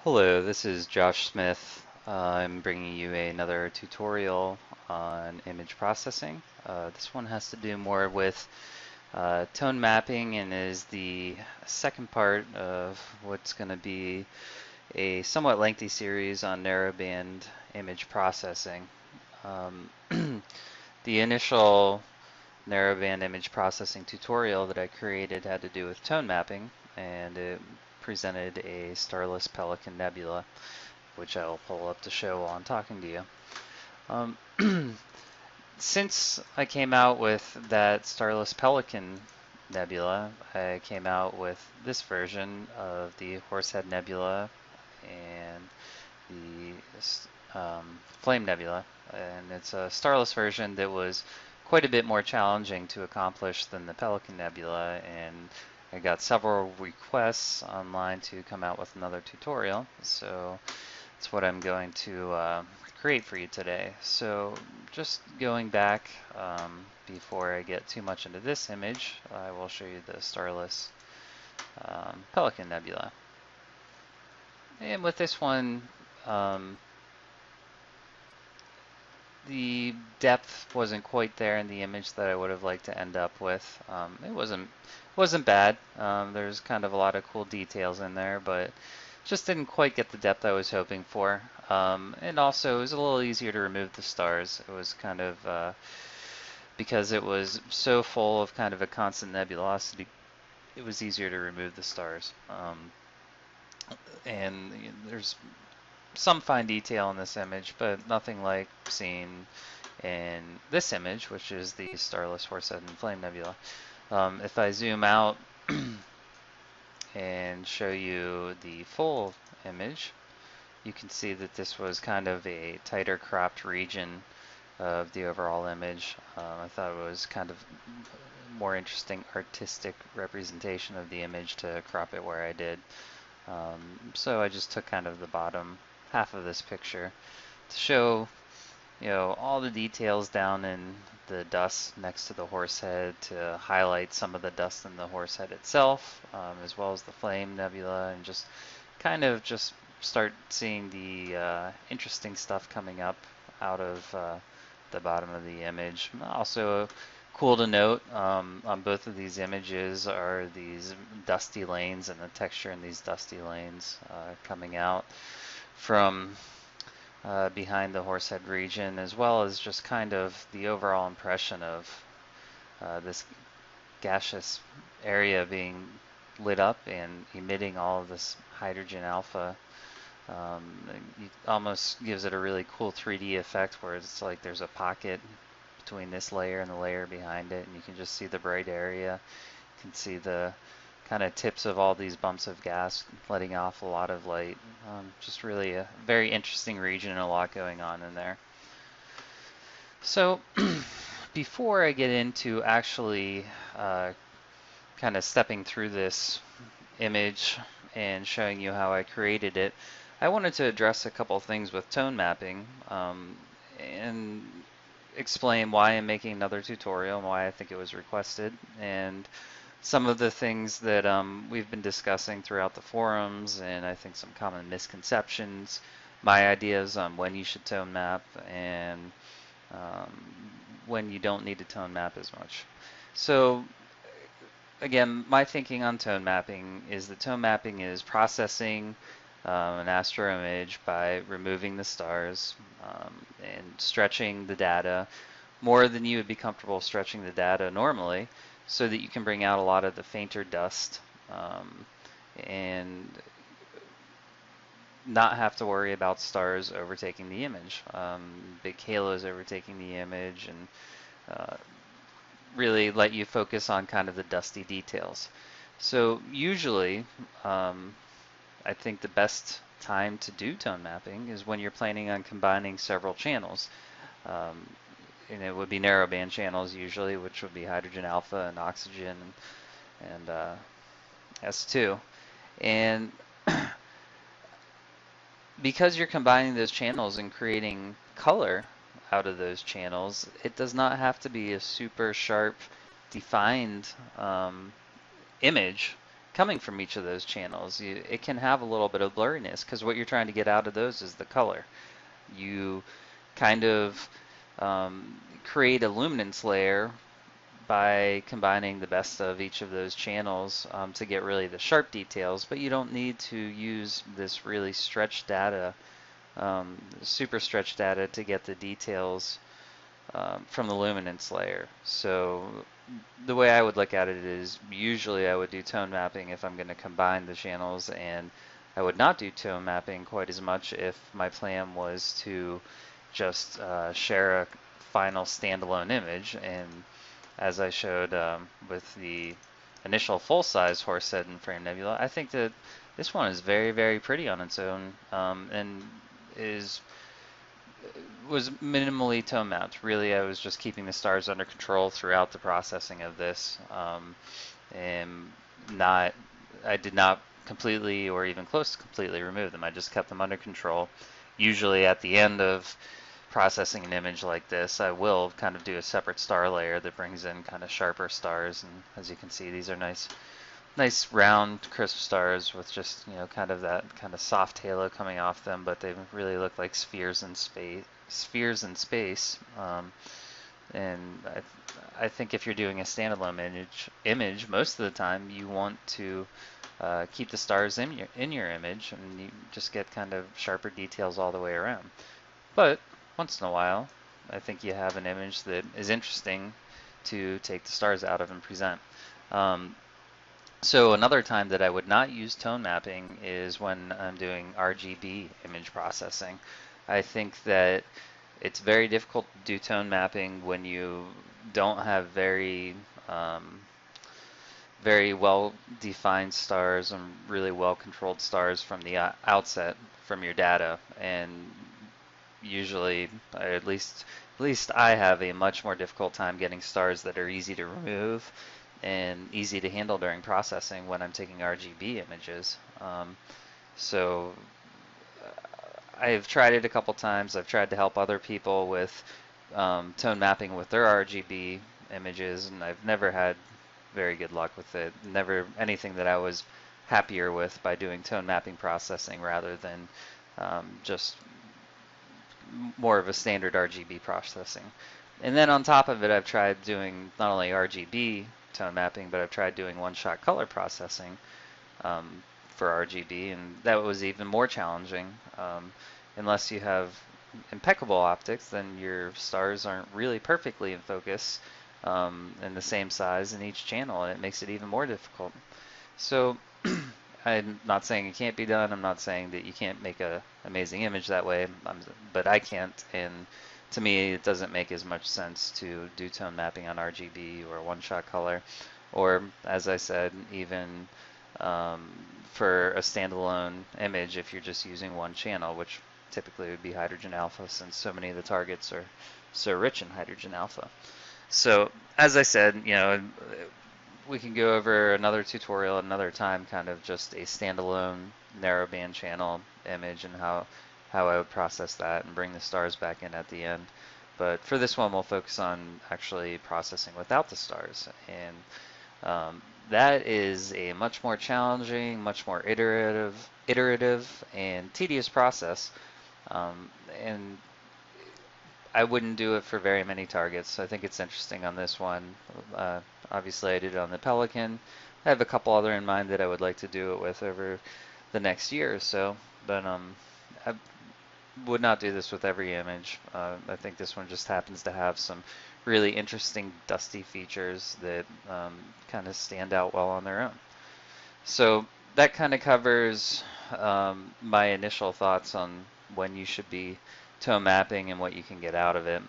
Hello, this is Josh Smith. I'm bringing you another tutorial on image processing. This one has to do more with tone mapping and is the second part of what's going to be a somewhat lengthy series on narrowband image processing. Um, the initial narrowband image processing tutorial that I created had to do with tone mapping, and it presented a starless pelican nebula, which I'll pull up to show while I'm talking to you. Since I came out with that Starless Pelican Nebula, I came out with this version of the Horsehead Nebula and the Flame Nebula. And it's a starless version that was quite a bit more challenging to accomplish than the Pelican Nebula, and I got several requests online to come out with another tutorial, so that's what I'm going to create for you today. So just going back before I get too much into this image, I will show you the Starless Pelican Nebula. And with this one, um, the depth wasn't quite there in the image that I would have liked to end up with. It wasn't bad. There's kind of a lot of cool details in there, but just didn't quite get the depth I was hoping for. And also, it was a little easier to remove the stars. It was kind of because it was so full of kind of a constant nebulosity. It was easier to remove the stars. And there's some fine detail in this image, but nothing like seen in this image, which is the Starless Horsehead and Flame Nebula. If I zoom out and show you the full image, you can see that this was kind of a tighter cropped region of the overall image. I thought it was kind of more interesting artistic representation of the image to crop it where I did. So I just took kind of the bottom half of this picture to show, all the details down in the dust next to the horse head, to highlight some of the dust in the horse head itself, as well as the flame nebula, and just kind of just start seeing the interesting stuff coming up out of the bottom of the image. Also, cool to note on both of these images are these dusty lanes and the texture in these dusty lanes coming out from behind the horsehead region, as well as just kind of the overall impression of this gaseous area being lit up and emitting all of this hydrogen alpha. Um, it almost gives it a really cool 3D effect where it's like there's a pocket between this layer and the layer behind it, and you can just see the bright area. You can see the kind of tips of all these bumps of gas letting off a lot of light. Just really a very interesting region and a lot going on in there. So before I get into actually kind of stepping through this image and showing you how I created it, I wanted to address a couple things with tone mapping and explain why I'm making another tutorial and why I think it was requested, and some of the things that we've been discussing throughout the forums, and I think some common misconceptions, my ideas on when you should tone map and um, when you don't need to tone map as much. So again, my thinking on tone mapping is that tone mapping is processing an astro image by removing the stars and stretching the data more than you would be comfortable stretching the data normally, so that you can bring out a lot of the fainter dust and not have to worry about stars overtaking the image, big halos overtaking the image, and uh, really let you focus on kind of the dusty details. So usually, I think the best time to do tone mapping is when you're planning on combining several channels. Um, and it would be narrowband channels usually, which would be hydrogen alpha and oxygen and S2. And because you're combining those channels and creating color out of those channels, it does not have to be a super sharp, defined image. coming from each of those channels. It can have a little bit of blurriness because what you're trying to get out of those is the color. You kind of create a luminance layer by combining the best of each of those channels to get really the sharp details, but you don't need to use this really stretched data, super stretched data to get the details from the luminance layer. So the way I would look at it is usually I would do tone mapping if I'm going to combine the channels, and I would not do tone mapping quite as much if my plan was to just share a final standalone image. And as I showed with the initial full-size Horsehead and Flame Nebula, I think that this one is very, very pretty on its own, and was minimally tone mapped. Really, I was just keeping the stars under control throughout the processing of this, and I did not completely or even close to completely remove them. I just kept them under control. Usually at the end of processing an image like this, I will kind of do a separate star layer that brings in kind of sharper stars, and as you can see, these are nice round crisp stars with just kind of that kind of soft halo coming off them, but they really look like spheres in space. And I think if you're doing a standalone image, most of the time you want to keep the stars in your image, and you just get kind of sharper details all the way around. But once in a while, I think you have an image that is interesting to take the stars out of and present. So another time that I would not use tone mapping is when I'm doing RGB image processing. I think that it's very difficult to do tone mapping when you don't have very well defined stars and really well controlled stars from the outset from your data. And usually, at least I have a much more difficult time getting stars that are easy to remove and easy to handle during processing when I'm taking RGB images. So I've tried it a couple times. I've tried to help other people with tone mapping with their RGB images, and I've never had very good luck with it. Never anything that I was happier with by doing tone mapping processing rather than just more of a standard RGB processing. And then on top of it, I've tried doing not only RGB tone mapping, but I've tried doing one-shot color processing for RGB, and that was even more challenging. Unless you have impeccable optics, then your stars aren't really perfectly in focus and the same size in each channel, and it makes it even more difficult. So I'm not saying it can't be done. I'm not saying that you can't make an amazing image that way, but I can't. And to me, it doesn't make as much sense to do tone mapping on RGB or one-shot color, or as I said, even for a standalone image if you're just using one channel, which typically would be hydrogen alpha since so many of the targets are so rich in hydrogen alpha. So as I said, we can go over another tutorial another time, kind of just a standalone narrowband channel image and how I would process that and bring the stars back in at the end. But for this one, we'll focus on actually processing without the stars. And that is a much more challenging, much more iterative and tedious process. And I wouldn't do it for very many targets. I think it's interesting on this one. Obviously, I did it on the Pelican. I have a couple other in mind that I would like to do it with over the next year or so, but I would not do this with every image. I think this one just happens to have some really interesting dusty features that kind of stand out well on their own. So that kind of covers my initial thoughts on when you should be tone mapping and what you can get out of it,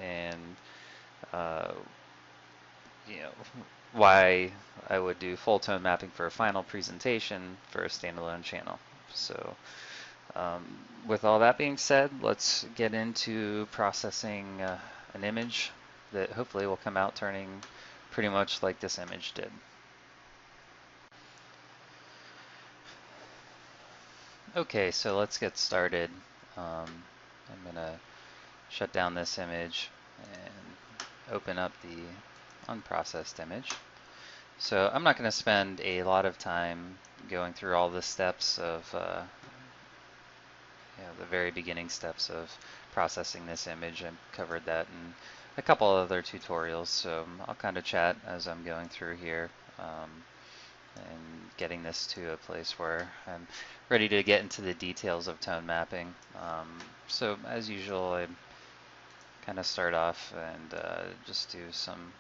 and uh, why I would do full tone mapping for a final presentation for a standalone channel. So with all that being said, let's get into processing an image that hopefully will come out turning pretty much like this image did. Okay, so let's get started. I'm going to shut down this image and open up the unprocessed image. So I'm not going to spend a lot of time going through all the steps of the very beginning steps of processing this image. I covered that in a couple other tutorials, so I'll kind of chat as I'm going through here and getting this to a place where I'm ready to get into the details of tone mapping. So as usual, I kind of start off and just do some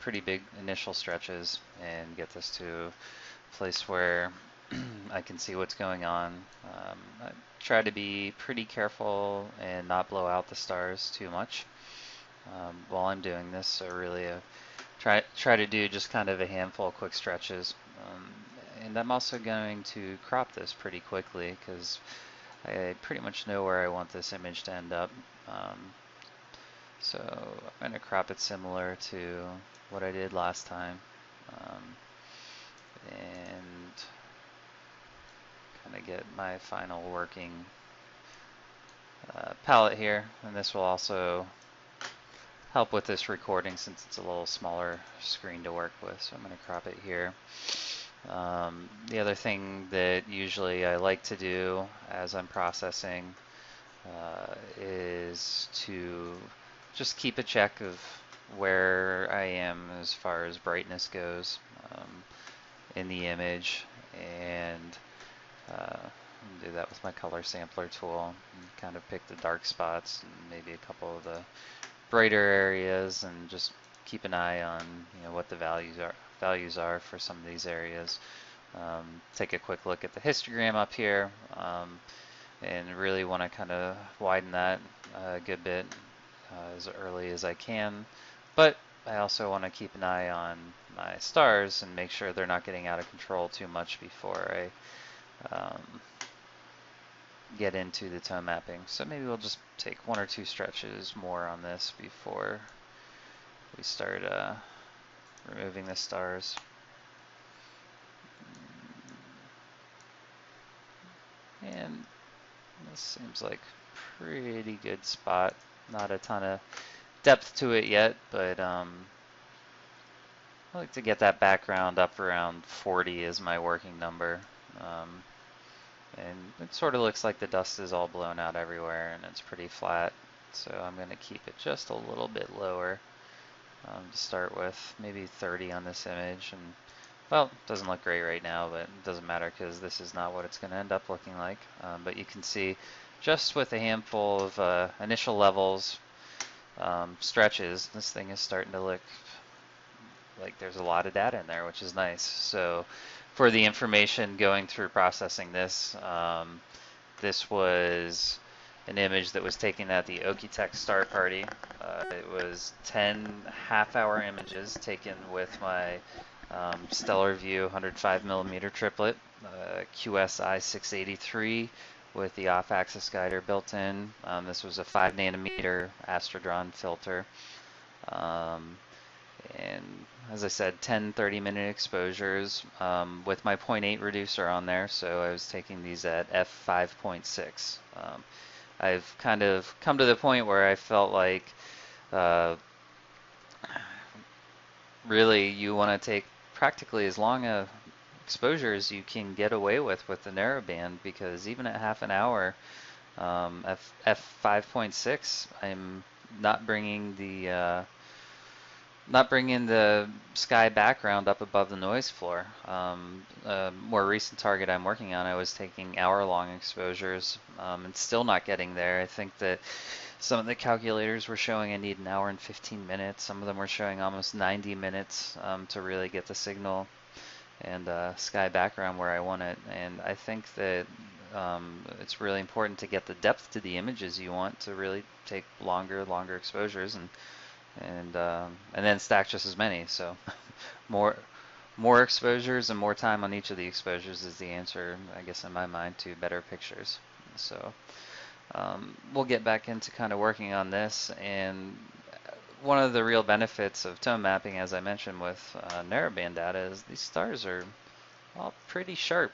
pretty big initial stretches and get this to a place where I can see what's going on. I try to be pretty careful and not blow out the stars too much while I'm doing this. So really try to do just kind of a handful of quick stretches. And I'm also going to crop this pretty quickly because I pretty much know where I want this image to end up. So I'm going to crop it similar to what I did last time. And kind of get my final working palette here. And this will also help with this recording since it's a little smaller screen to work with. So I'm going to crop it here. The other thing that usually I like to do as I'm processing is to just keep a check of where I am as far as brightness goes in the image, and do that with my color sampler tool and kind of pick the dark spots and maybe a couple of the brighter areas, and just keep an eye on what the values are for some of these areas. Take a quick look at the histogram up here, and really want to kind of widen that a good bit as early as I can. But I also want to keep an eye on my stars and make sure they're not getting out of control too much before I get into the tone mapping. So maybe we'll just take one or two stretches more on this before we start removing the stars. And this seems like a pretty good spot. Not a ton of depth to it yet, but I like to get that background up around 40 is my working number. And it sort of looks like the dust is all blown out everywhere and it's pretty flat. So I'm going to keep it just a little bit lower to start with, maybe 30 on this image. And well, it doesn't look great right now, but it doesn't matter because this is not what it's going to end up looking like. But you can see just with a handful of initial levels, stretches, this thing is starting to look like there's a lot of data in there, which is nice. So for the information going through processing this, this was an image that was taken at the Okitech Star Party. It was 10 half-hour images taken with my Stellar View 105mm triplet, QSI 683 with the off-axis guider built in. This was a 5nm Astrodron filter. And as I said, 10 30-minute exposures with my 0.8 reducer on there, so I was taking these at f5.6. I've kind of come to the point where I felt like really you want to take practically as long a exposure as you can get away with the narrowband, because even at half an hour, f5.6, I'm not bringing the sky background up above the noise floor. More recent target I'm working on, I was taking hour-long exposures and still not getting there. I think that some of the calculators were showing I need an hour and 15 minutes. Some of them were showing almost 90 minutes to really get the signal and sky background where I want it. And I think that it's really important to get the depth to the images you want to really take longer exposures, and then stack just as many. So more exposures and more time on each of the exposures is the answer, I guess, in my mind, to better pictures. So we'll get back into kind of working on this. And one of the real benefits of tone mapping, as I mentioned with narrowband data, is these stars are all pretty sharp.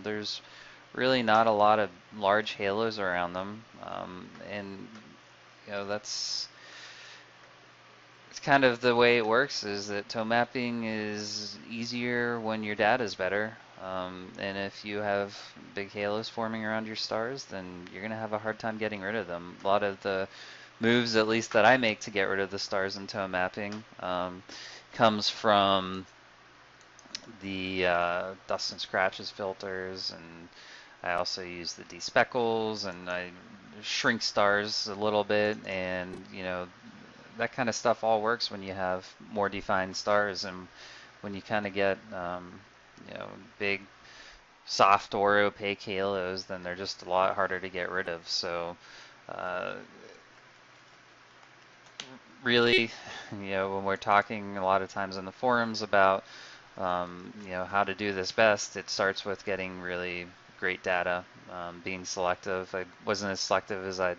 There's really not a lot of large halos around them, and that's it's kind of the way it works is that tone mapping is easier when your data is better. And if you have big halos forming around your stars, then you're going to have a hard time getting rid of them. A lot of the moves, at least that I make to get rid of the stars in tone mapping, comes from the dust and scratches filters, and I also use the despeckles, and I shrink stars a little bit, and that kind of stuff all works when you have more defined stars, and when you kind of get big soft or opaque halos, then they're just a lot harder to get rid of. So uh, really, when we're talking a lot of times in the forums about how to do this best, it starts with getting really great data, being selective. I wasn't as selective as I'd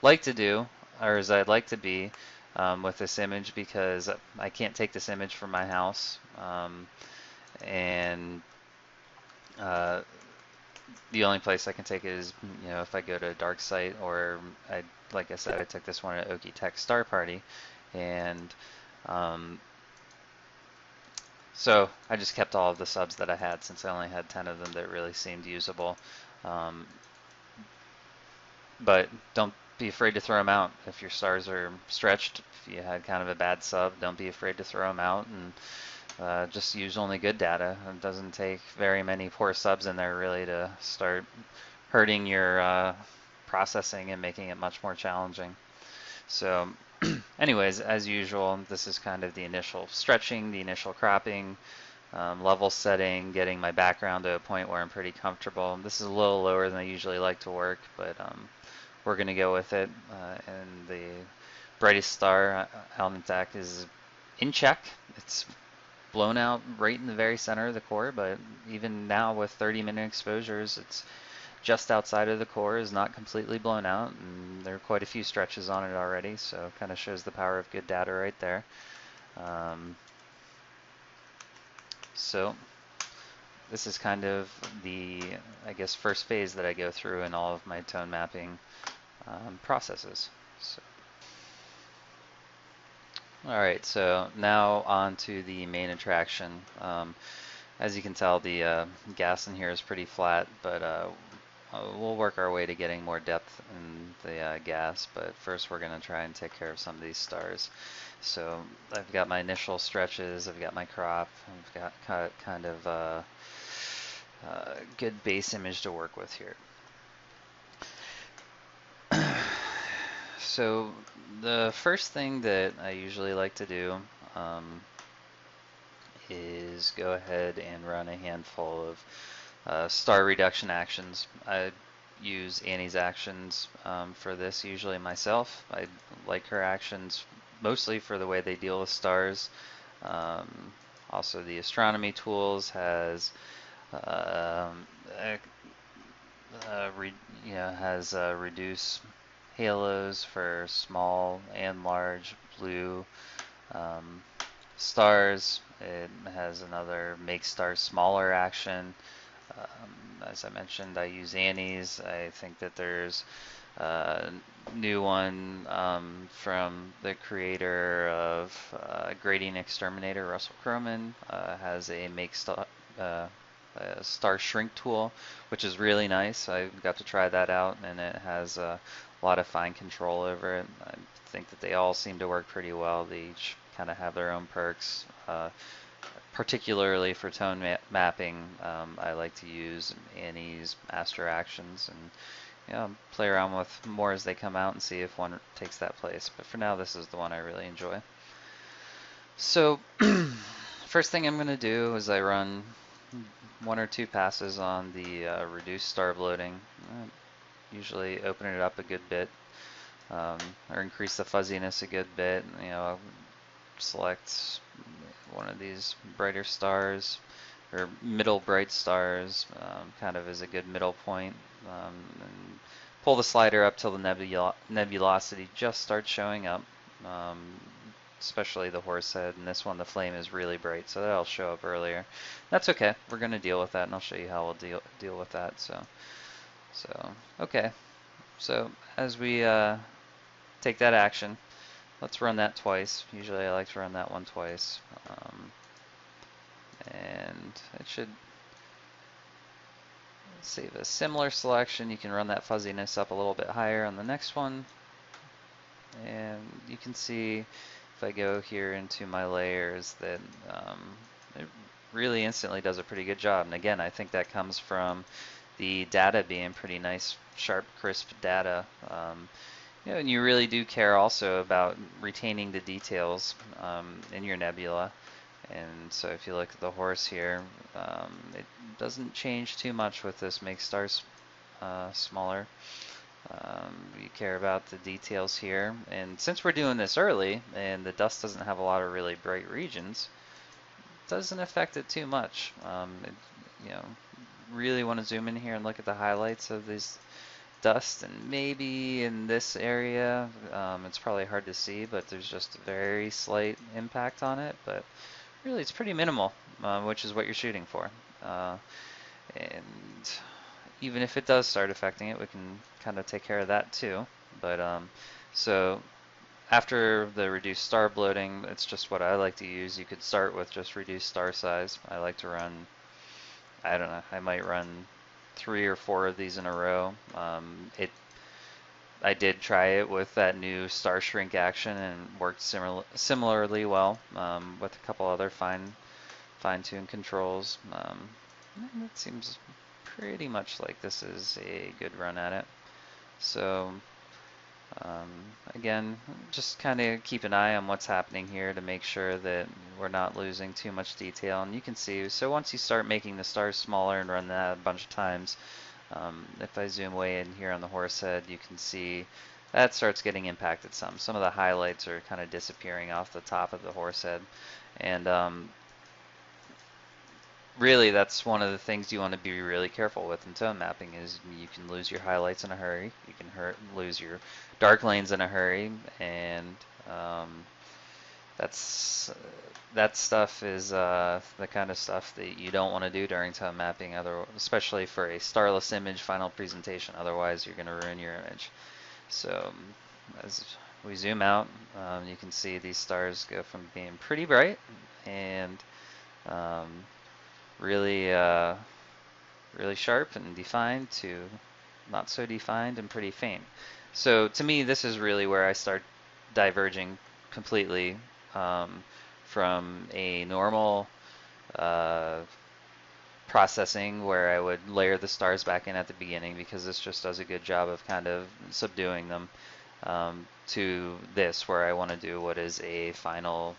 like to do, or as I'd like to be with this image, because I can't take this image from my house, and uh, the only place I can take it is, if I go to a dark site, or like I said, I took this one at Okie Tech Star Party, and so I just kept all of the subs that I had, since I only had 10 of them that really seemed usable. But don't be afraid to throw them out. If your stars are stretched, if you had kind of a bad sub, don't be afraid to throw them out, and just use only good data. It doesn't take very many poor subs in there really to start hurting your processing and making it much more challenging. So anyways, as usual, this is kind of the initial stretching, the initial cropping, level setting, getting my background to a point where I'm pretty comfortable. This is a little lower than I usually like to work, but we're going to go with it. And the brightest star, Alnitak, is in check. It's blown out right in the very center of the core, but even now with 30-minute exposures, it's just outside of the core, is not completely blown out, and there are quite a few stretches on it already, so it kind of shows the power of good data right there. So this is kind of the, I guess, first phase that I go through in all of my tone mapping processes. So. Alright, so now on to the main attraction. As you can tell, the gas in here is pretty flat, but we'll work our way to getting more depth in the gas, but first we're going to try and take care of some of these stars. So I've got my initial stretches, I've got my crop, I've got kind of a good base image to work with here. So the first thing that I usually like to do is go ahead and run a handful of star reduction actions. I use Annie's actions for this usually myself. I like her actions mostly for the way they deal with stars. Also, the astronomy tools has reduce halos for small and large blue stars. It has another make stars smaller action. As I mentioned, I use Annie's. I think that there's a new one from the creator of Gradient Exterminator, Russell Croman, has a make star shrink tool, which is really nice. I got to try that out, and it has a lot of fine control over it. I think that they all seem to work pretty well. They each kind of have their own perks. Particularly for tone mapping, I like to use Annie's master actions, and play around with more as they come out and see if one takes that place. But for now, this is the one I really enjoy. So first thing I'm going to do is I run 1 or 2 passes on the reduced star bloating. Usually open it up a good bit, or increase the fuzziness a good bit. I'll select one of these brighter stars, or middle bright stars, kind of as a good middle point, and pull the slider up till the nebulosity just starts showing up, especially the Horsehead, and this one, the Flame, is really bright, so that'll show up earlier. That's okay, we're going to deal with that, and I'll show you how we'll deal with that. So okay, so as we take that action, let's run that twice. Usually I like to run that one twice. And it should save a similar selection. You can run that fuzziness up a little bit higher on the next one. And you can see if I go here into my layers that it really instantly does a pretty good job. And again, I think that comes from the data being pretty nice, sharp, crisp data. And you really do care also about retaining the details in your nebula. And so if you look at the horse here, it doesn't change too much with this make stars smaller. You care about the details here, and since we're doing this early and the dust doesn't have a lot of really bright regions, it doesn't affect it too much. You know, really want to zoom in here and look at the highlights of this dust, and maybe in this area, it's probably hard to see, but there's just a very slight impact on it, but really it's pretty minimal, which is what you're shooting for. And even if it does start affecting it, we can kind of take care of that too. But so after the reduced star bloating, it's just what I like to use. You could start with just reduced star size. I like to run, I don't know, I might run 3 or 4 of these in a row. I did try it with that new star shrink action and worked similarly well with a couple other fine-tuned controls. It seems pretty much like this is a good run at it. So again, just kind of keep an eye on what's happening here to make sure that we're not losing too much detail. And you can see, so once you start making the stars smaller and run that a bunch of times, if I zoom way in here on the horse head, you can see that starts getting impacted some. Some of the highlights are kind of disappearing off the top of the horse head. And really, that's one of the things you want to be really careful with in tone mapping is you can lose your highlights in a hurry, you can lose your dark lanes in a hurry, and that stuff is the kind of stuff that you don't want to do during tone mapping, especially for a starless image final presentation. Otherwise, you're going to ruin your image. So as we zoom out, you can see these stars go from being pretty bright and really really sharp and defined to not so defined and pretty faint. So to me, this is really where I start diverging completely from a normal processing where I would layer the stars back in at the beginning, because this just does a good job of kind of subduing them, to this where I want to do what is a final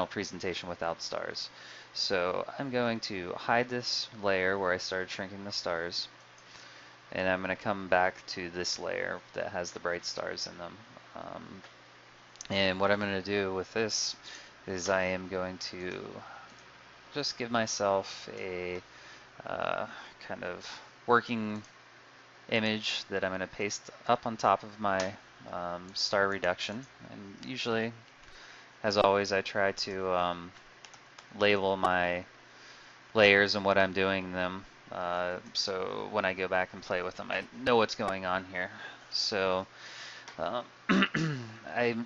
presentation without stars. So I'm going to hide this layer where I started shrinking the stars, and I'm going to come back to this layer that has the bright stars in them. And what I'm going to do with this is I am going to just give myself a kind of working image that I'm going to paste up on top of my star reduction. And usually, as always, I try to label my layers and what I'm doing them, so when I go back and play with them, I know what's going on here. So I'm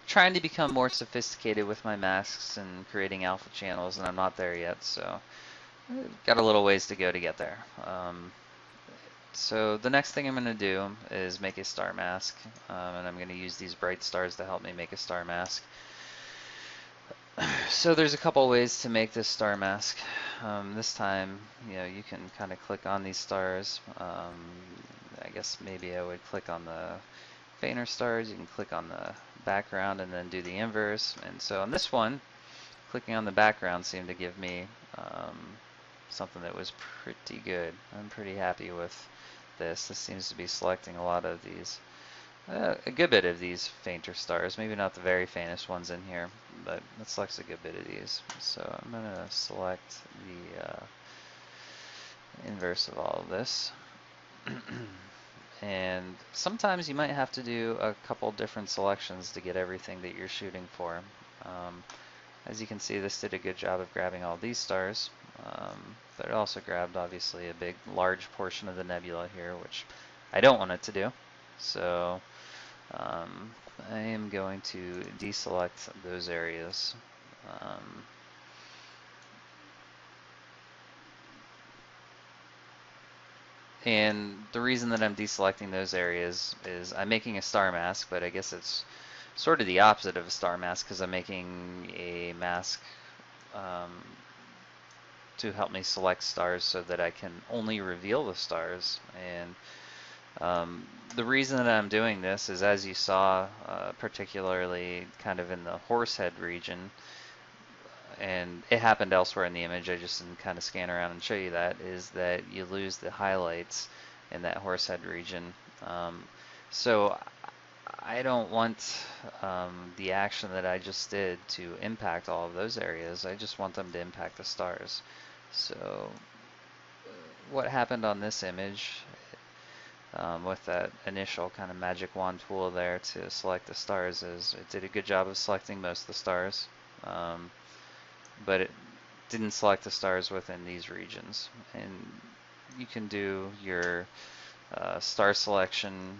trying to become more sophisticated with my masks and creating alpha channels, and I'm not there yet, so I've got a little ways to go to get there. So the next thing I'm going to do is make a star mask, and I'm going to use these bright stars to help me make a star mask. So there's a couple ways to make this star mask. This time, you can kind of click on these stars. I guess maybe I would click on the fainter stars. You can click on the background and then do the inverse. And so on this one, clicking on the background seemed to give me something that was pretty good. I'm pretty happy with this. This seems to be selecting a lot of these. A good bit of these fainter stars, maybe not the very faintest ones in here, but it selects a good bit of these. So I'm going to select the inverse of all of this. And sometimes you might have to do a couple different selections to get everything that you're shooting for. As you can see, this did a good job of grabbing all these stars, but it also grabbed obviously a large portion of the nebula here, which I don't want it to do. So I am going to deselect those areas. And the reason that I'm deselecting those areas is I'm making a star mask, but I guess it's sort of the opposite of a star mask because I'm making a mask um, to help me select stars so that I can only reveal the stars. And the reason that I'm doing this is, as you saw, particularly kind of in the Horsehead region, and it happened elsewhere in the image, I just didn't kind of scan around and show you that, is that you lose the highlights in that Horsehead region. So I don't want the action that I just did to impact all of those areas. I just want them to impact the stars. So what happened on this image with that initial kind of magic wand tool there to select the stars is it did a good job of selecting most of the stars, but it didn't select the stars within these regions. And you can do your star selection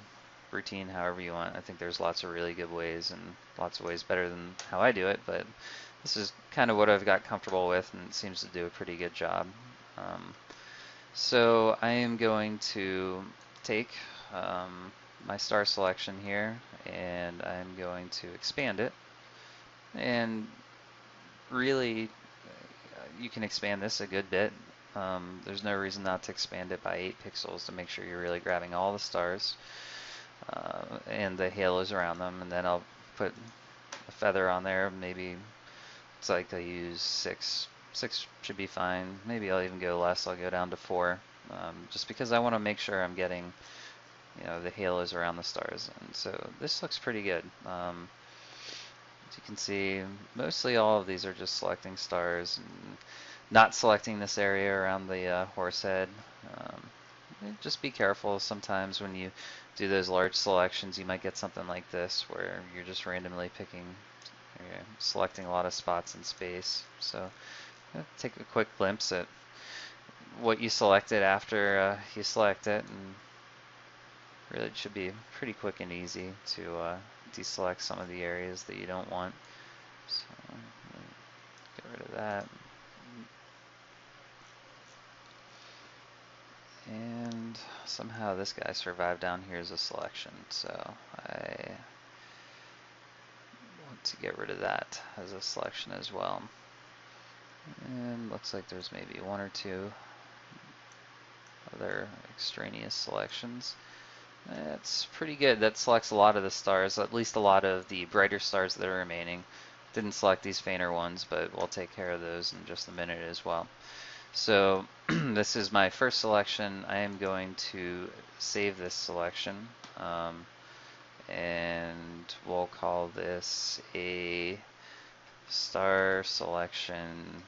routine however you want. I think there's lots of really good ways and lots of ways better than how I do it, but this is kind of what I've got comfortable with, and it seems to do a pretty good job. So I am going to take my star selection here, and I'm going to expand it. And really, you can expand this a good bit. There's no reason not to expand it by 8 pixels to make sure you're really grabbing all the stars and the halos around them. And then I'll put a feather on there. Maybe it's like I use 6. 6 should be fine. Maybe I'll even go less. I'll go down to 4, just because I want to make sure I'm getting, the halos around the stars. And so this looks pretty good. As you can see, mostly all of these are just selecting stars and not selecting this area around the Horsehead. Just be careful. Sometimes when you do those large selections, you might get something like this where you're just randomly picking, selecting a lot of spots in space. So take a quick glimpse at what you selected after you select it, and really it should be pretty quick and easy to deselect some of the areas that you don't want. So get rid of that. And somehow this guy survived down here as a selection, so I want to get rid of that as a selection as well. And looks like there's maybe 1 or 2 other extraneous selections. That's pretty good. That selects a lot of the stars, at least a lot of the brighter stars that are remaining. Didn't select these fainter ones, but we'll take care of those in just a minute as well. So this is my first selection. I am going to save this selection, and we'll call this a star selection.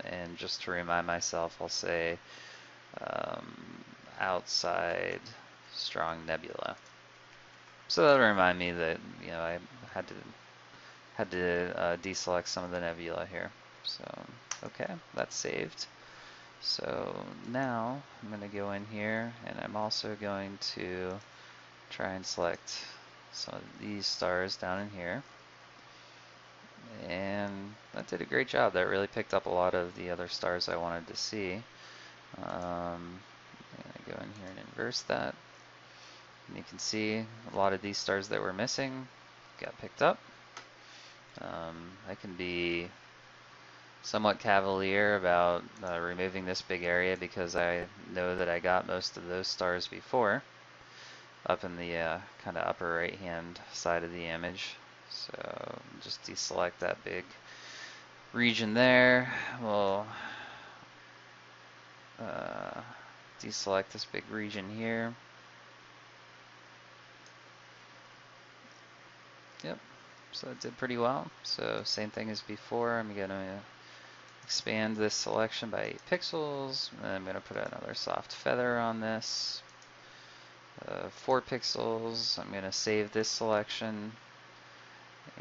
And just to remind myself, I'll say outside strong nebula. So that'll remind me that I had to deselect some of the nebula here. So okay, that's saved. So now I'm going to go in here, and I'm also going to try and select some of these stars down in here. And that did a great job. That really picked up a lot of the other stars I wanted to see. I'm going to go in here and inverse that. And you can see a lot of these stars that were missing got picked up. I can be somewhat cavalier about removing this big area because I know that I got most of those stars before up in the kind of upper right hand side of the image. So just deselect that big region there. We'll deselect this big region here. Yep, so it did pretty well. So same thing as before. I'm going to expand this selection by 8 pixels, and I'm going to put another soft feather on this. 4 pixels. I'm going to save this selection,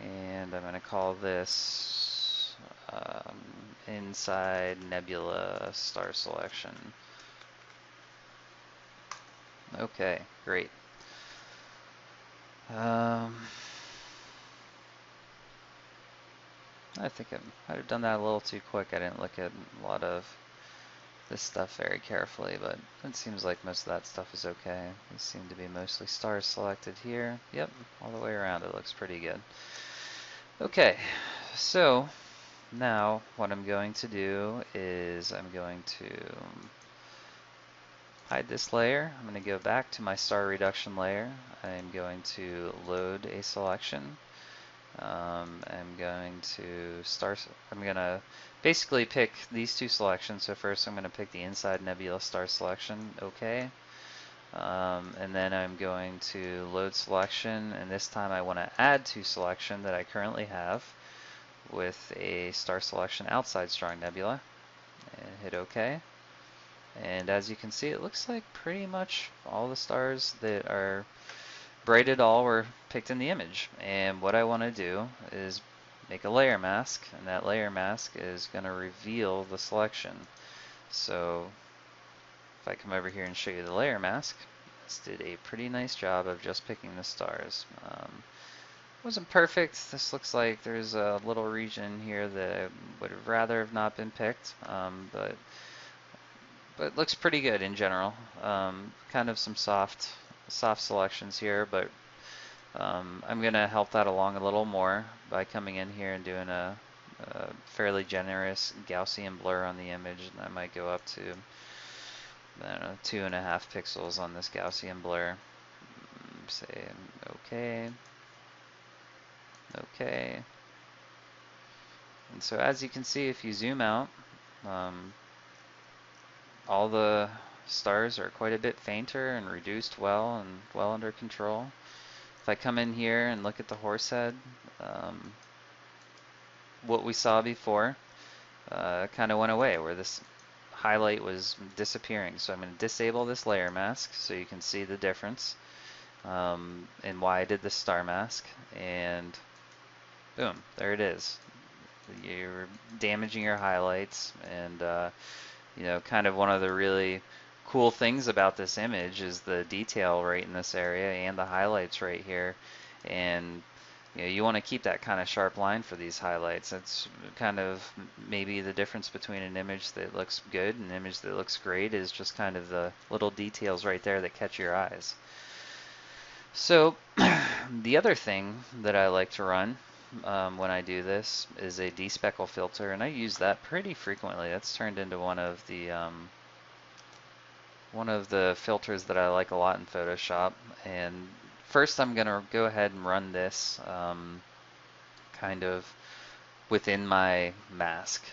and I'm going to call this inside nebula star selection. Okay, great. I think I might have done that a little too quick. I didn't look at a lot of this stuff very carefully, but it seems like most of that stuff is okay. These seem to be mostly stars selected here. Yep, all the way around it looks pretty good. Okay, so now what I'm going to do is I'm going to hide this layer. I'm going to go back to my star reduction layer. I'm going to load a selection. I'm going to basically pick these two selections. So first I'm going to pick the inside nebula star selection, okay. And then I'm going to load selection, and this time I want to add to selection that I currently have with a star selection outside strong nebula, and hit OK. And as you can see, it looks like pretty much all the stars that are braided all were picked in the image. And what I want to do is make a layer mask, and that layer mask is going to reveal the selection. So if I come over here and show you the layer mask, this did a pretty nice job of just picking the stars. Wasn't perfect. This looks like there's a little region here that I would have rather have not been picked, but it looks pretty good in general. Kind of some soft selections here, but I'm going to help that along a little more by coming in here and doing a fairly generous Gaussian blur on the image. And I might go up to, I don't know, 2.5 pixels on this Gaussian blur. Say okay, okay. And so as you can see, if you zoom out, all the stars are quite a bit fainter and reduced well and well under control. If I come in here and look at the horsehead, what we saw before kind of went away, where this highlight was disappearing. So I'm going to disable this layer mask so you can see the difference and why I did the star mask. And boom, there it is. You're damaging your highlights, and you know, kind of one of the really cool things about this image is the detail right in this area and the highlights right here. And you know, you want to keep that kind of sharp line for these highlights. That's kind of maybe the difference between an image that looks good and an image that looks great, is just kind of the little details right there that catch your eyes. So the other thing that I like to run when I do this is a despeckle filter, and I use that pretty frequently. That's turned into one of the filters that I like a lot in Photoshop. And first I'm going to go ahead and run this kind of within my mask,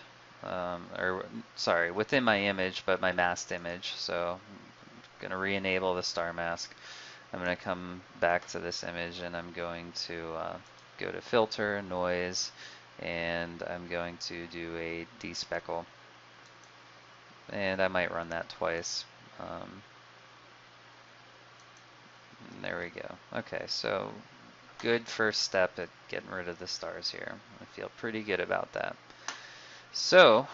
or sorry, within my image, but my masked image. So I'm going to re-enable the star mask. I'm going to come back to this image, and I'm going to go to filter, noise, and I'm going to do a despeckle. And I might run that twice. There we go. Okay, so good first step at getting rid of the stars here. I feel pretty good about that. So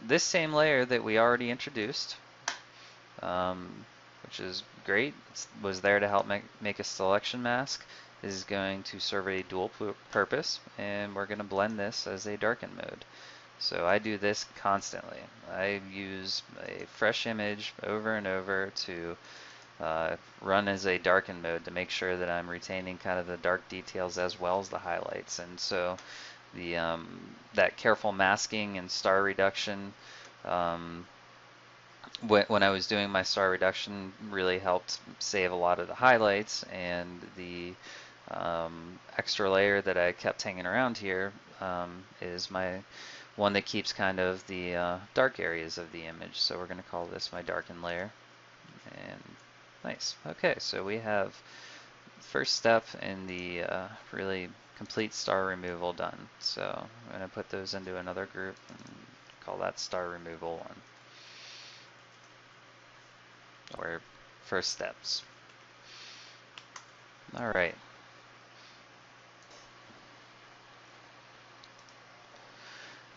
this same layer that we already introduced, which is great, was there to help make a selection mask, is going to serve a dual purpose, and we're going to blend this as a darken mode. So I do this constantly. I use a fresh image over and over to run as a darken mode to make sure that I'm retaining kind of the dark details as well as the highlights. And so the that careful masking and star reduction, when I was doing my star reduction, really helped save a lot of the highlights, and the extra layer that I kept hanging around here is my one that keeps kind of the dark areas of the image. So we're going to call this my darken layer. And nice. Okay, so we have first step in the really complete star removal done. So I'm going to put those into another group and call that star removal 1, or first steps. All right.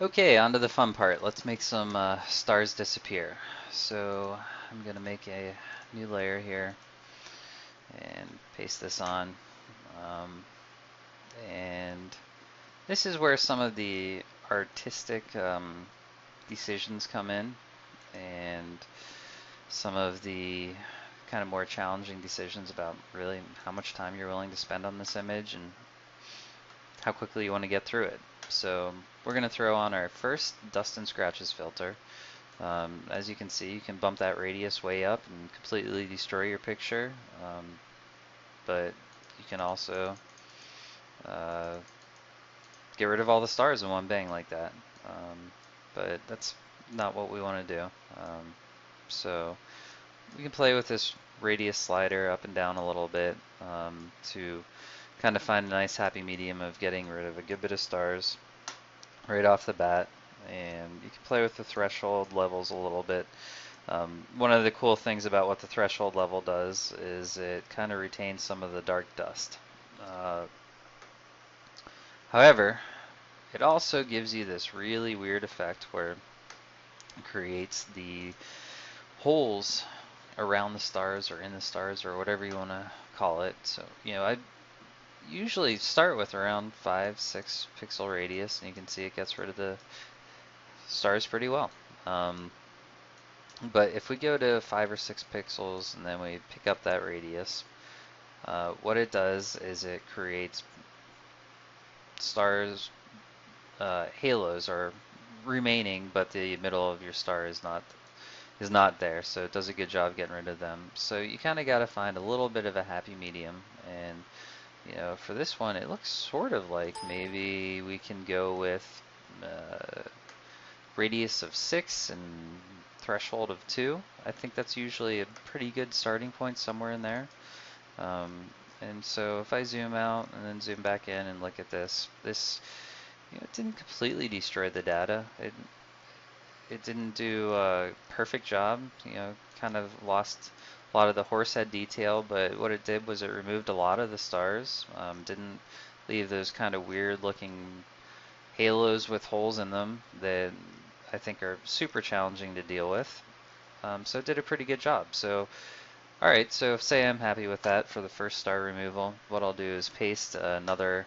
Okay, on to the fun part. Let's make some stars disappear. So I'm going to make a new layer here and paste this on. And this is where some of the artistic decisions come in, and some of the kind of more challenging decisions about really how much time you're willing to spend on this image and how quickly you want to get through it. So we're going to throw on our first dust and scratches filter. As you can see, you can bump that radius way up and completely destroy your picture, but you can also get rid of all the stars in one bang like that. But that's not what we want to do. So we can play with this radius slider up and down a little bit to kind of find a nice happy medium of getting rid of a good bit of stars right off the bat. And you can play with the threshold levels a little bit. One of the cool things about what the threshold level does is it kind of retains some of the dark dust. However, it also gives you this really weird effect where it creates the holes around the stars or in the stars or whatever you want to call it. So, I usually start with around 5-6 pixel radius, and you can see it gets rid of the stars pretty well. But if we go to 5 or 6 pixels and then we pick up that radius, what it does is it creates stars, halos are remaining, but the middle of your star is not there, so it does a good job getting rid of them. So you kind of got to find a little bit of a happy medium, and for this one it looks sort of like maybe we can go with radius of 6 and threshold of 2. I think that's usually a pretty good starting point, somewhere in there. And so if I zoom out and then zoom back in and look at this it didn't completely destroy the data. It didn't do a perfect job, kind of lost a lot of the horsehead detail, but what it did was it removed a lot of the stars, didn't leave those kind of weird looking halos with holes in them that I think are super challenging to deal with. So it did a pretty good job. So, alright, so say I'm happy with that for the first star removal. What I'll do is paste another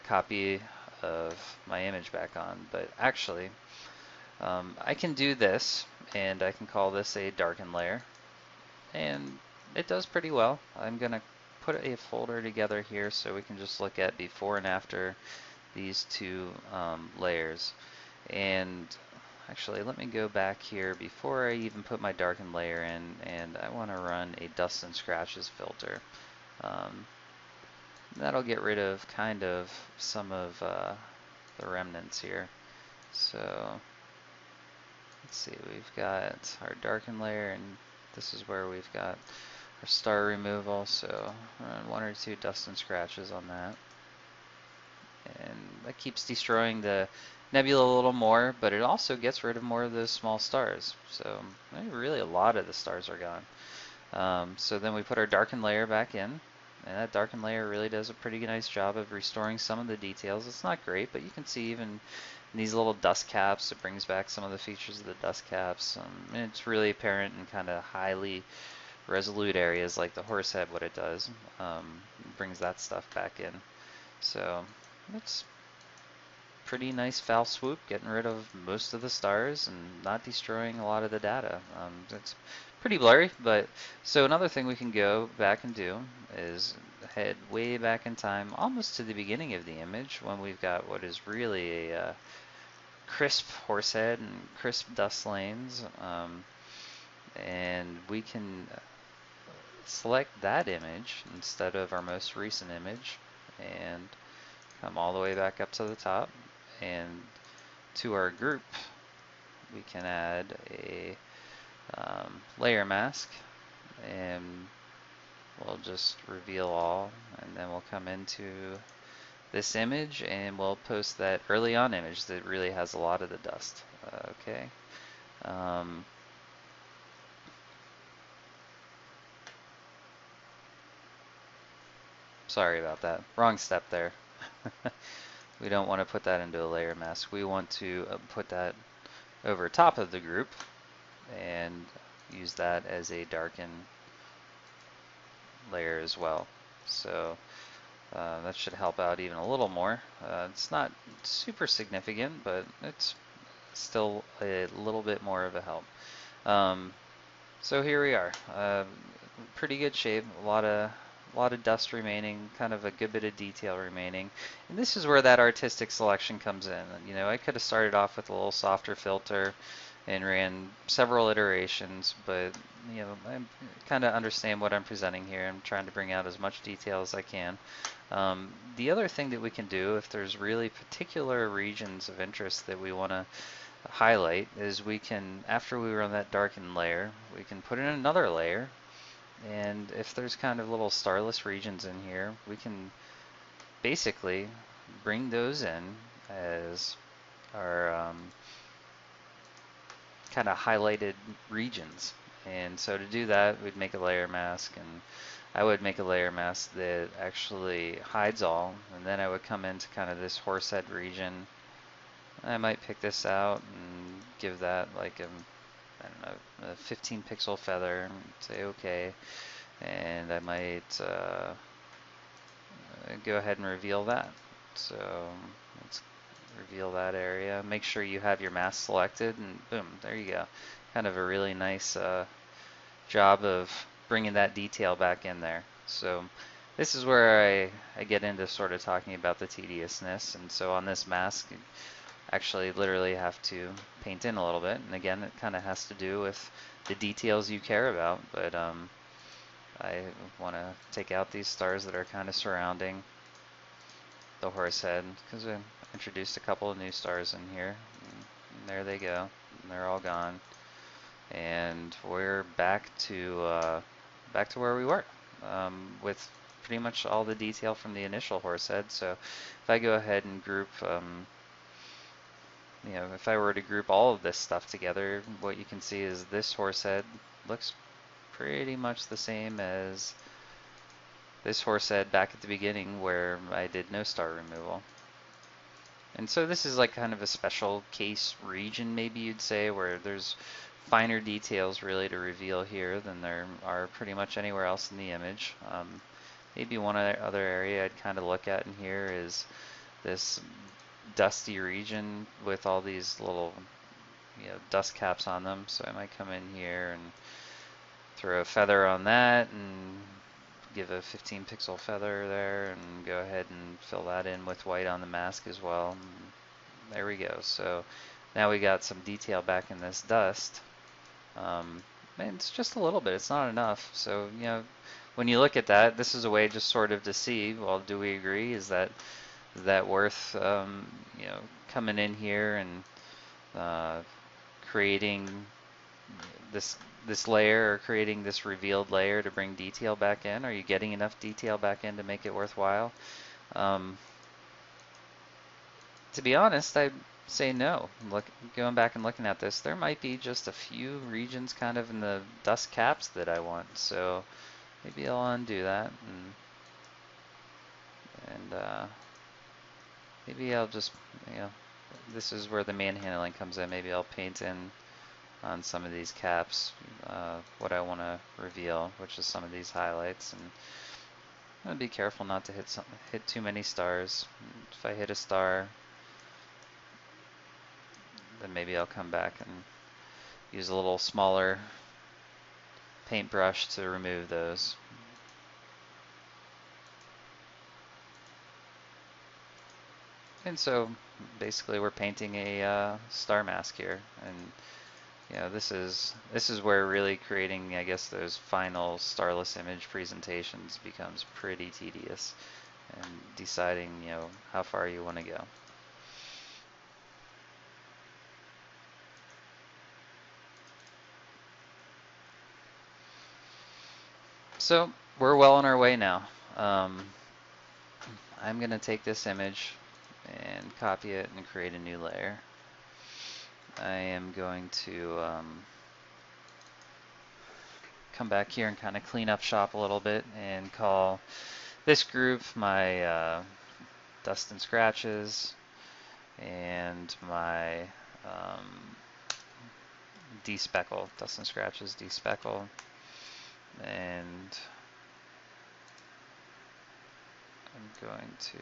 copy of my image back on, but actually I can do this, and I can call this a darken layer, and it does pretty well. I'm going to put a folder together here so we can just look at before and after these two layers. And actually, let me go back here before I even put my darken layer in, and I want to run a dust and scratches filter. That'll get rid of kind of some of the remnants here. So let's see, we've got our darken layer, and this is where we've got our star removal, so run 1 or 2 dust and scratches on that. And that keeps destroying the nebula a little more, but it also gets rid of more of those small stars. So really a lot of the stars are gone. So then we put our darken layer back in, and that darken layer really does a pretty nice job of restoring some of the details. It's not great, but you can see even in these little dust caps, it brings back some of the features of the dust caps. And it's really apparent in kind of highly resolute areas like the horsehead, what it does. It brings that stuff back in. So it's pretty nice foul swoop, getting rid of most of the stars and not destroying a lot of the data. It's pretty blurry, but so another thing we can go back and do is head way back in time, almost to the beginning of the image, when we've got what is really a crisp horsehead and crisp dust lanes, and we can select that image instead of our most recent image and come all the way back up to the top, and to our group we can add a layer mask, and we'll just reveal all, and then we'll come into this image and we'll post that early on image that really has a lot of the dust. Okay. Sorry about that. Wrong step there. We don't want to put that into a layer mask. We want to put that over top of the group and use that as a darken layer as well. So That should help out even a little more. It's not super significant, but it's still a little bit more of a help. Um, so here we are. Pretty good shape. A lot of dust remaining. Kind of a good bit of detail remaining. And this is where that artistic selection comes in. You know, I could have started off with a little softer filter and ran several iterations, but you know, I kind of understand what I'm presenting here. I'm trying to bring out as much detail as I can. The other thing that we can do, if there's really particular regions of interest that we want to highlight, is we can, after we run that darkened layer, we can put in another layer, and if there's kind of little starless regions in here, we can basically bring those in as our kind of highlighted regions. And so to do that, we'd make a layer mask, and I would make a layer mask that actually hides all, and then I would come into kind of this horsehead region. I might pick this out and give that like I don't know, a 15 pixel feather and say okay, and I might go ahead and reveal that. So let's reveal that area. Make sure you have your mask selected, and boom, there you go. Kind of a really nice job of bringing that detail back in there. So this is where I get into sort of talking about the tediousness. And so on this mask, you actually literally have to paint in a little bit. And again, it kind of has to do with the details you care about. But I want to take out these stars that are kind of surrounding the horse head, because I introduced a couple of new stars in here. And there they go. And they're all gone. And we're back to where we were, with pretty much all the detail from the initial horse head. So if I go ahead and group, you know, if I were to group all of this stuff together, what you can see is this horse head looks pretty much the same as this horse head back at the beginning where I did no star removal. And so this is like kind of a special case region, maybe you'd say, where there's finer details really to reveal here than there are pretty much anywhere else in the image. Maybe one other area I'd kind of look at in here is this dusty region with all these little, you know, dust caps on them. So I might come in here and throw a feather on that and give a 15 pixel feather there and go ahead and fill that in with white on the mask as well. And there we go. So now we got some detail back in this dust. And it's just a little bit, it's not enough. So, you know, when you look at that, this is a way just sort of to see, well, do we agree? Is that worth, you know, coming in here and creating this layer, or creating this revealed layer to bring detail back in? Are you getting enough detail back in to make it worthwhile? To be honest, I'd say no. Going back and looking at this, there might be just a few regions kind of in the dust caps that I want. So maybe I'll undo that, and maybe I'll just, you know, this is where the manhandling comes in. Maybe I'll paint in on some of these caps what I want to reveal, which is some of these highlights. And I'm gonna be careful not to hit too many stars. If I hit a star, then maybe I'll come back and use a little smaller paintbrush to remove those. And so basically we're painting a star mask here, and you know, this is where really creating, I guess, those final starless image presentations becomes pretty tedious, and deciding, you know, how far you want to go. So we're well on our way now. I'm going to take this image and copy it and create a new layer. I am going to come back here and kind of clean up shop a little bit and call this group my dust and scratches, and my despeckle, dust and scratches, despeckle, and I'm going to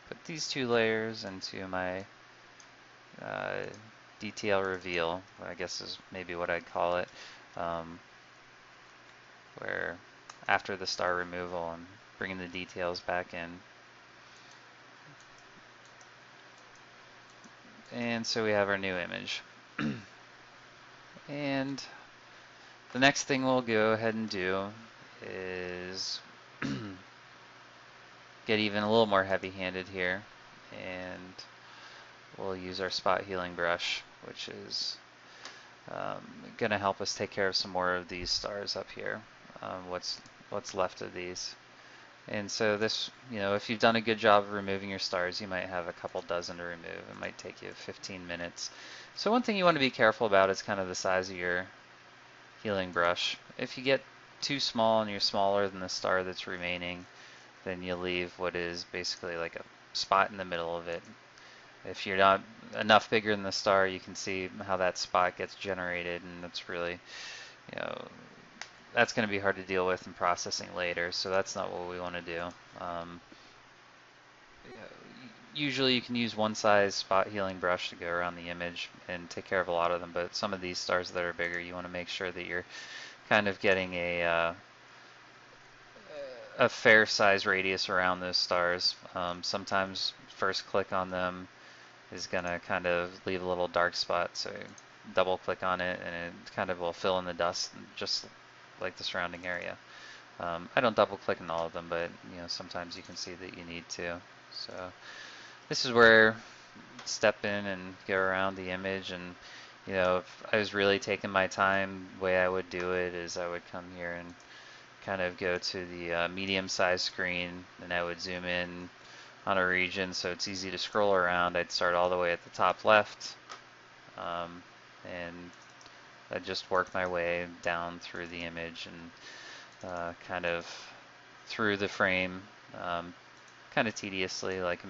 put these two layers into my detail reveal, I guess is maybe what I'd call it, where after the star removal I'm bringing the details back in. And so we have our new image. And the next thing we'll go ahead and do is get even a little more heavy-handed here, and we'll use our spot healing brush, which is going to help us take care of some more of these stars up here, what's left of these. And so this, if you've done a good job of removing your stars, you might have a couple dozen to remove. It might take you 15 minutes. So one thing you want to be careful about is kind of the size of your healing brush. If you get too small and you're smaller than the star that's remaining, then you leave what is basically like a spot in the middle of it. If you're not enough bigger than the star, you can see how that spot gets generated, and that's really, that's going to be hard to deal with in processing later, so that's not what we want to do. Usually you can use one size spot healing brush to go around the image and take care of a lot of them, but some of these stars that are bigger, you want to make sure that you're kind of getting a fair size radius around those stars. Sometimes first click on them is going to kind of leave a little dark spot, so double click on it and it kind of will fill in the dust just like the surrounding area. I don't double click on all of them, but sometimes you can see that you need to. So this is where step in and go around the image, and if I was really taking my time, the way I would do it is I would come here and kind of go to the medium-sized screen, and I would zoom in on a region so it's easy to scroll around. I'd start all the way at the top left, and I'd just work my way down through the image and kind of through the frame, kind of tediously, like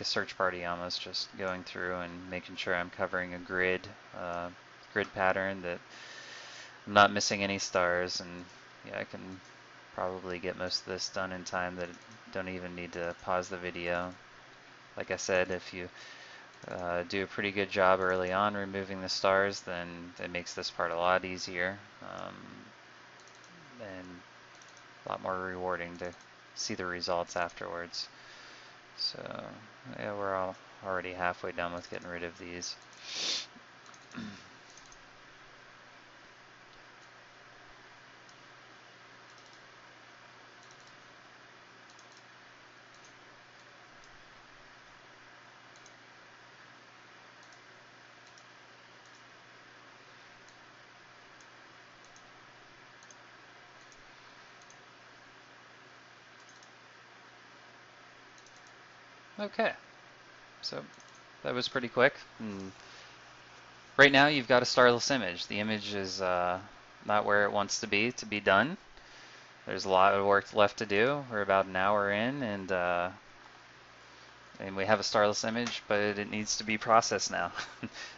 a search party almost, just going through and making sure I'm covering a grid pattern, that I'm not missing any stars, and I can probably get most of this done in time that I don't even need to pause the video. Like I said, if you do a pretty good job early on removing the stars, then it makes this part a lot easier and a lot more rewarding to see the results afterwards. So yeah, we're already halfway done with getting rid of these. Okay, so that was pretty quick. Right now you've got a starless image. The image is not where it wants to be done. There's a lot of work left to do. We're about an hour in, and we have a starless image, but it needs to be processed now.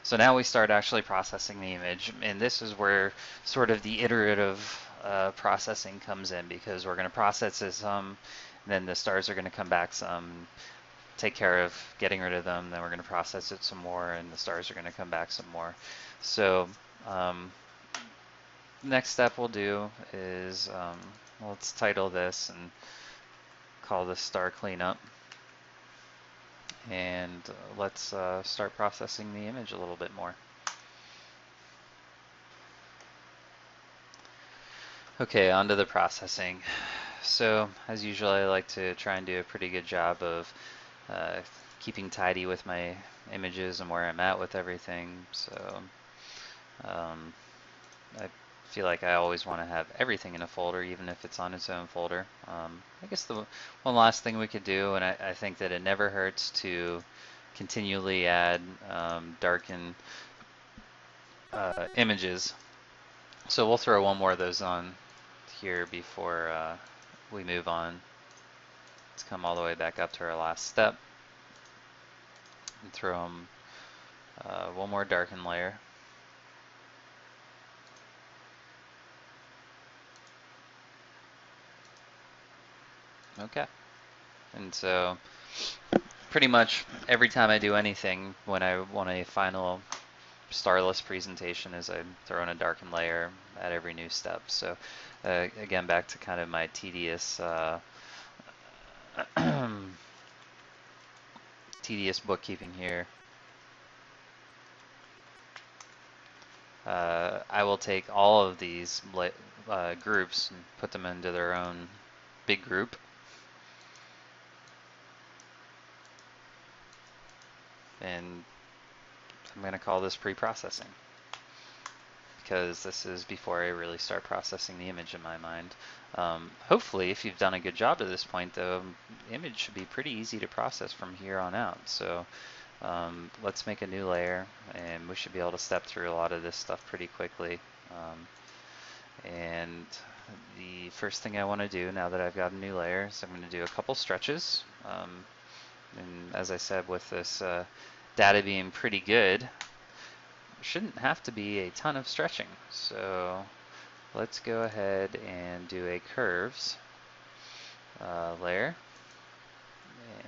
So now we start actually processing the image, and this is where sort of the iterative processing comes in, because we're going to process it some, and then the stars are going to come back some, take care of getting rid of them, then we're going to process it some more, and the stars are going to come back some more. So next step we'll do is, let's title this and call this star cleanup, and let's start processing the image a little bit more. Okay, on to the processing. So as usual, I like to try and do a pretty good job of keeping tidy with my images and where I'm at with everything. So I feel like I always want to have everything in a folder, even if it's on its own folder. I guess the one last thing we could do, and I think that it never hurts to continually add darken images. So we'll throw one more of those on here before we move on. Let's come all the way back up to our last step and throw them one more darken layer. Okay. And so pretty much every time I do anything, when I want a final starless presentation, is I throw in a darken layer at every new step. So again, back to kind of my tedious tedious bookkeeping here. I will take all of these groups and put them into their own big group. And I'm going to call this pre-processing, because this is before I really start processing the image in my mind. Hopefully, if you've done a good job to this point, the image should be pretty easy to process from here on out. So let's make a new layer, and we should be able to step through a lot of this stuff pretty quickly. And the first thing I want to do now that I've got a new layer is I'm going to do a couple stretches. And as I said, with this data being pretty good, shouldn't have to be a ton of stretching. So let's go ahead and do a curves layer.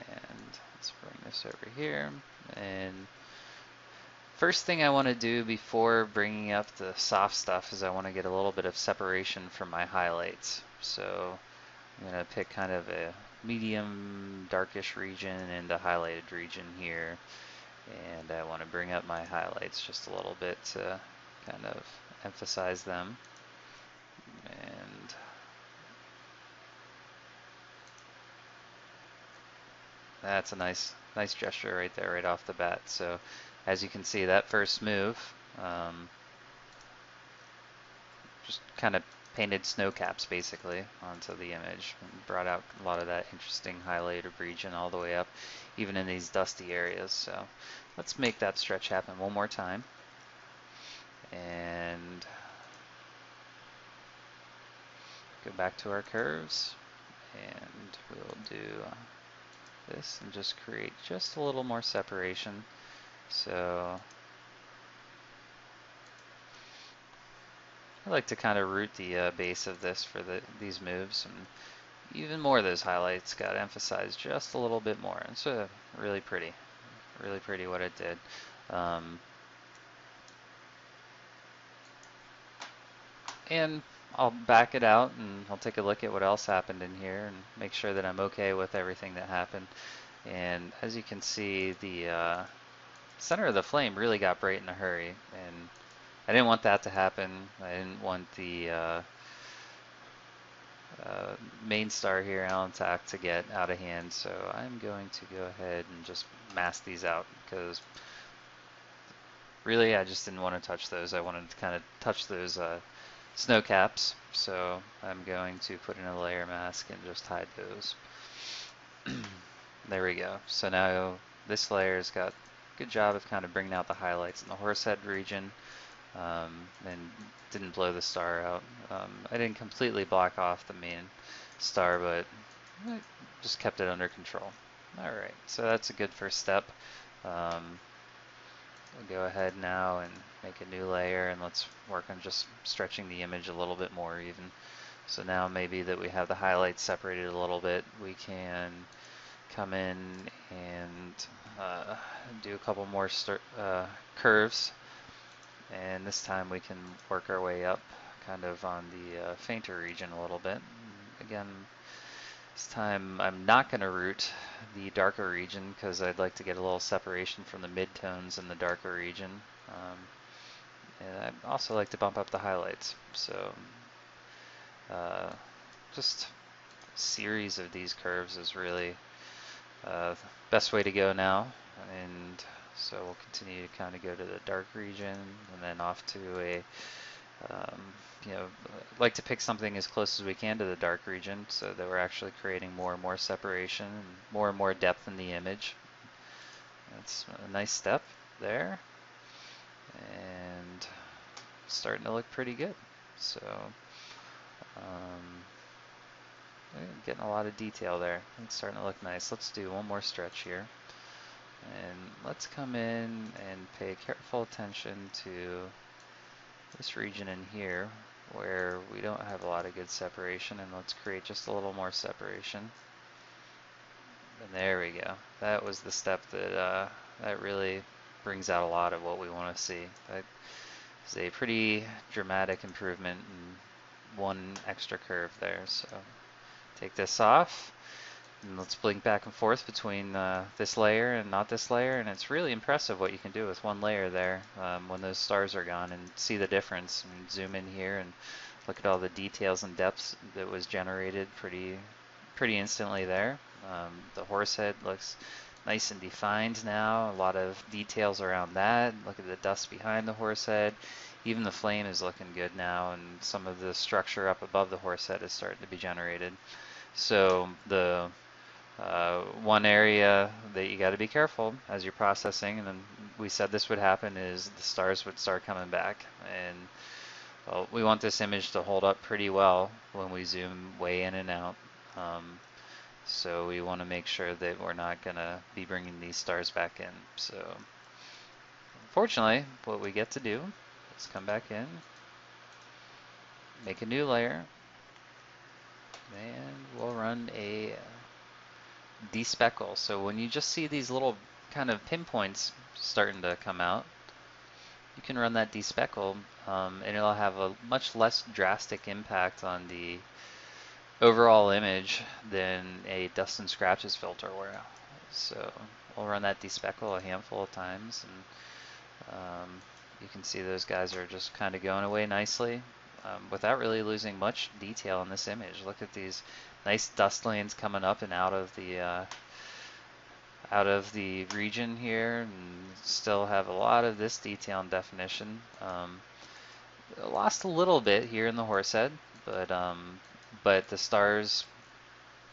And let's bring this over here. And first thing I want to do before bringing up the soft stuff is I want to get a little bit of separation from my highlights. So I'm going to pick kind of a medium darkish region and a highlighted region here. And I want to bring up my highlights just a little bit to kind of emphasize them. And that's a nice gesture right there, right off the bat. So as you can see, that first move just kind of painted snow caps basically onto the image and brought out a lot of that interesting highlighted region all the way up, even in these dusty areas. So let's make that stretch happen one more time. And go back to our curves, and we'll do this and just create just a little more separation. So I like to kind of root the base of this for these moves, and even more of those highlights got emphasized just a little bit more. It's really pretty what it did. And I'll back it out and I'll take a look at what else happened in here and make sure that I'm okay with everything that happened. And as you can see, the center of the flame really got bright in a hurry, and I didn't want that to happen. I didn't want the main star here, Allantac, to get out of hand, so I'm going to go ahead and just mask these out, because really I just didn't want to touch those. I wanted to kind of touch those snow caps, so I'm going to put in a layer mask and just hide those. There we go. So now this layer's got a good job of kind of bringing out the highlights in the horsehead region, and didn't blow the star out. I didn't completely block off the main star, but I just kept it under control. Alright, so that's a good first step. We'll go ahead now and make a new layer, and let's work on just stretching the image a little bit more even. So now maybe that we have the highlights separated a little bit, we can come in and do a couple more curves, and this time we can work our way up kind of on the fainter region a little bit. Again, this time I'm not going to root the darker region because I'd like to get a little separation from the midtones in the darker region. And I'd also like to bump up the highlights. So just a series of these curves is really the best way to go now. And so we'll continue to kind of go to the dark region and then off to a like to pick something as close as we can to the dark region so that we're actually creating more and more separation and more depth in the image. That's a nice step there, and starting to look pretty good. So getting a lot of detail there. It's starting to look nice. Let's do one more stretch here, and let's come in and pay careful attention to this region in here where we don't have a lot of good separation, and let's create just a little more separation. And there we go. That was the step that that really brings out a lot of what we want to see. That is a pretty dramatic improvement and one extra curve there. So take this off. And let's blink back and forth between this layer and not this layer, and it's really impressive what you can do with one layer there when those stars are gone, and see the difference. And zoom in here and look at all the details and depths that was generated pretty instantly there. The horse head looks nice and defined now. A lot of details around that. Look at the dust behind the horse head. Even the flame is looking good now, and some of the structure up above the horse head is starting to be generated. So the one area that you got to be careful as you're processing, and then we said this would happen, is the stars would start coming back. And well, we want this image to hold up pretty well when we zoom way in and out. So we want to make sure that we're not going to be bringing these stars back in. So fortunately, what we get to do is come back in, make a new layer, and we'll run a despeckle. So when you just see these little kind of pinpoints starting to come out, you can run that despeckle, and it'll have a much less drastic impact on the overall image than a dust and scratches filter will. So we'll run that despeckle a handful of times, and you can see those guys are just kind of going away nicely without really losing much detail in this image. Look at these nice dust lanes coming up and out of the region here, and still have a lot of this detail and definition. Lost a little bit here in the horse head, but the stars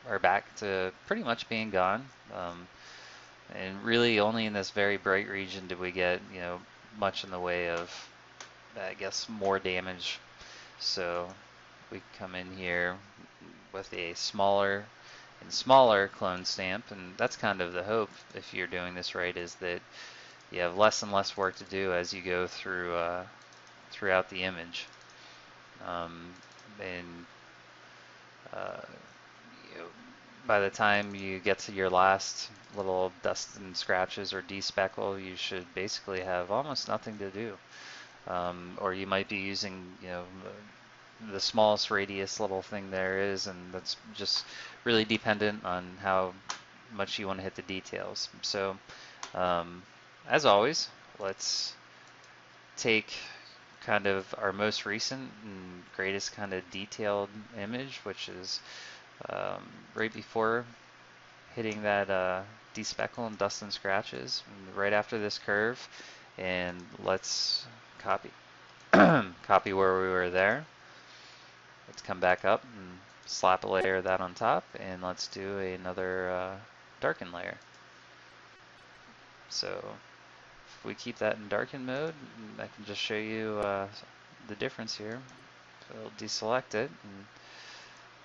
are back to pretty much being gone. And really only in this very bright region did we get, much in the way of, I guess, more damage. So we come in here with a smaller and smaller clone stamp, and that's kind of the hope, if you're doing this right, is that you have less and less work to do as you go throughout the image. And uh, by the time you get to your last little dust and scratches or despeckle, you should basically have almost nothing to do. Or you might be using, the smallest radius little thing there is, and that's just really dependent on how much you want to hit the details. So, as always, let's take kind of our most recent and greatest kind of detailed image, which is right before hitting that despeckle and dust and scratches, and right after this curve, and let's copy copy where we were there. Let's come back up and slap a layer of that on top, and let's do another darken layer. So if we keep that in darken mode, I can just show you the difference here. So I'll deselect it, and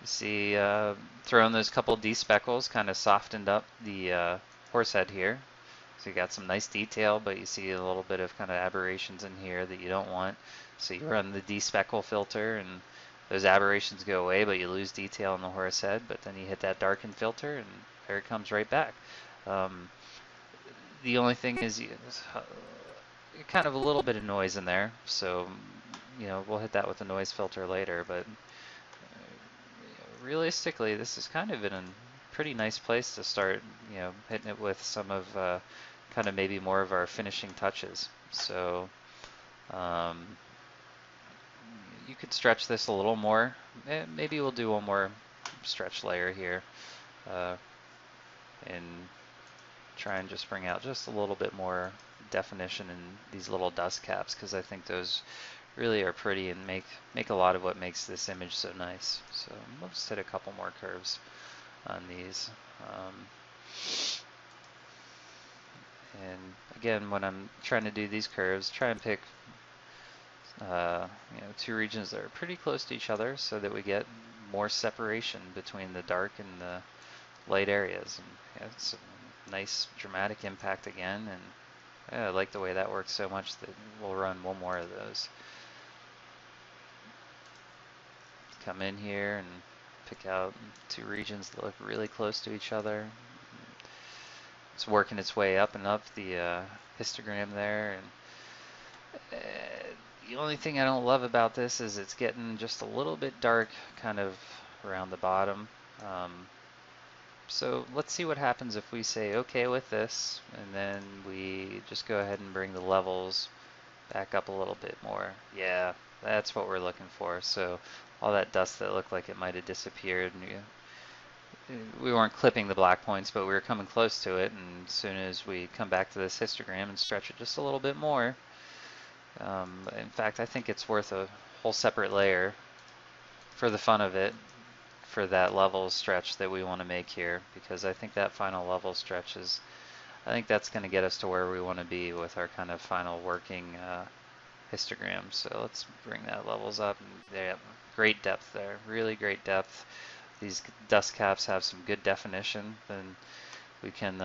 you see throwing those couple despeckles kind of softened up the horse head here. So you got some nice detail, but you see a little bit of kind of aberrations in here that you don't want. So you run the despeckle filter, and those aberrations go away, but you lose detail in the horse head. But then you hit that darken filter, and there it comes right back. The only thing is kind of a little bit of noise in there. So, we'll hit that with a noise filter later. But realistically, this is kind of in a pretty nice place to start, hitting it with some of kind of maybe more of our finishing touches. So you could stretch this a little more. Maybe we'll do one more stretch layer here and try and just bring out just a little bit more definition in these little dust caps, because I think those really are pretty and make a lot of what makes this image so nice. So we'll just hit a couple more curves on these. And again, when I'm trying to do these curves, try and pick two regions that are pretty close to each other, so that we get more separation between the dark and the light areas. And it's a nice dramatic impact again, and I like the way that works so much that we'll run one more of those. Come in here and pick out two regions that look really close to each other. it's working its way up and up the histogram there. And the only thing I don't love about this is it's getting just a little bit dark kind of around the bottom. So let's see what happens if we say okay with this, and then we just go ahead and bring the levels back up a little bit more. Yeah, that's what we're looking for. So all that dust that looked like it might have disappeared, we weren't clipping the black points, but we were coming close to it. And as soon as we come back to this histogram and stretch it just a little bit more, in fact, I think it's worth a whole separate layer for the fun of it, for that level stretch that we want to make here, because I think that final level stretch is, I think that's going to get us to where we want to be with our kind of final working histogram. So let's bring that levels up, and yeah, great depth there, really great depth. These dust caps have some good definition, and we can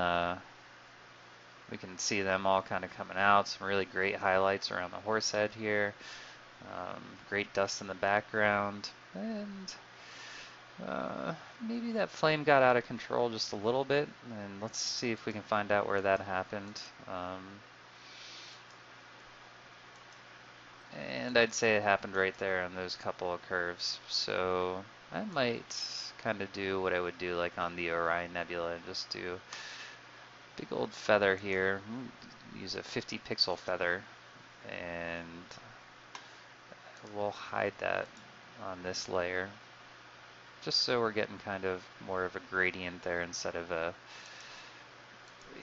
see them all kind of coming out. Some really great highlights around the horse head here. Great dust in the background, and maybe that flame got out of control just a little bit, and let's see if we can find out where that happened. And I'd say it happened right there on those couple of curves. So I might kind of do what I would do like on the Orion Nebula, and just do big old feather here. Use a 50 pixel feather, and we'll hide that on this layer, just so we're getting kind of more of a gradient there instead of a,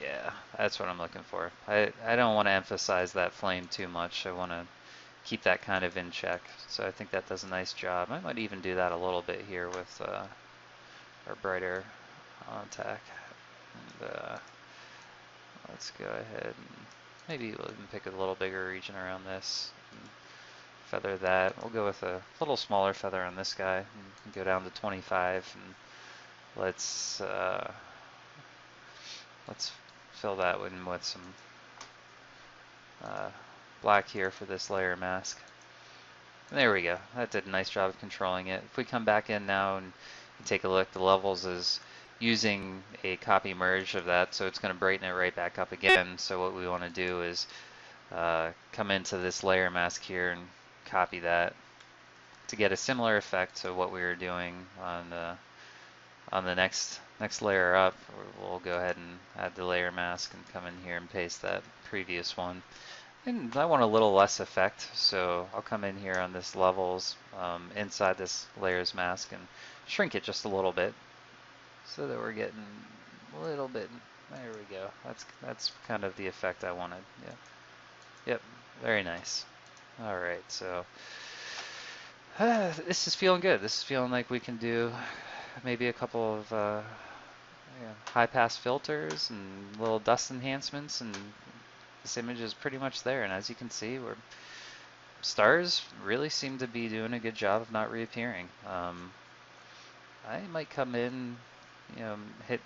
yeah, that's what I'm looking for. I don't want to emphasize that flame too much. I want to keep that kind of in check. So I think that does a nice job. I might even do that a little bit here with our brighter tack. And let's go ahead and maybe we'll even pick a little bigger region around this. Feather that. We'll go with a little smaller feather on this guy and go down to 25, and let's fill that in with some black here for this layer mask. And there we go. That did a nice job of controlling it. If we come back in now and take a look, the levels is using a copy merge of that, so it's going to brighten it right back up again. So what we want to do is come into this layer mask here and copy that to get a similar effect to what we were doing on the next layer up. We'll go ahead and add the layer mask and come in here and paste that previous one. And I want a little less effect, so I'll come in here on this levels inside this layers mask and shrink it just a little bit, so that we're getting a little bit. There we go. That's kind of the effect I wanted. Yeah. Yep. Very nice. All right. So this is feeling good. This is feeling like we can do maybe a couple of high pass filters and little dust enhancements, and this image is pretty much there. And as you can see, stars really seem to be doing a good job of not reappearing. I might come in, hit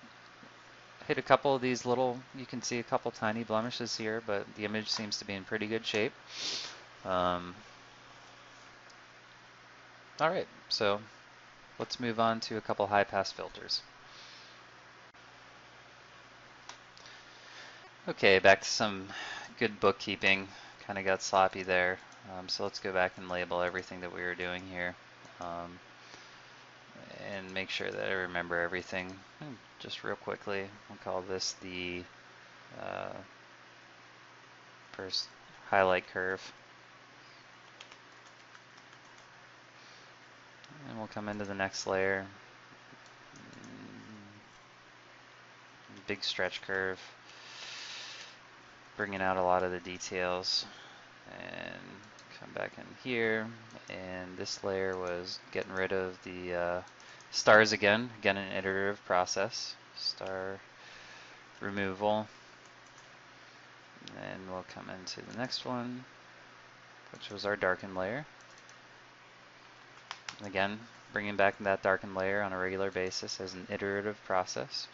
a couple of these little, you can see a couple tiny blemishes here, but the image seems to be in pretty good shape. All right, so let's move on to a couple high pass filters. Okay, back to some good bookkeeping. Kind of got sloppy there. So let's go back and label everything that we were doing here. And make sure that I remember everything. Just real quickly, I'll call this the first highlight curve. And we'll come into the next layer. Big stretch curve. Bringing out a lot of the details. And come back in here. And this layer was getting rid of the stars again. Again, an iterative process. Star removal. And we'll come into the next one, which was our darken layer. Again, bringing back that darken layer on a regular basis as an iterative process.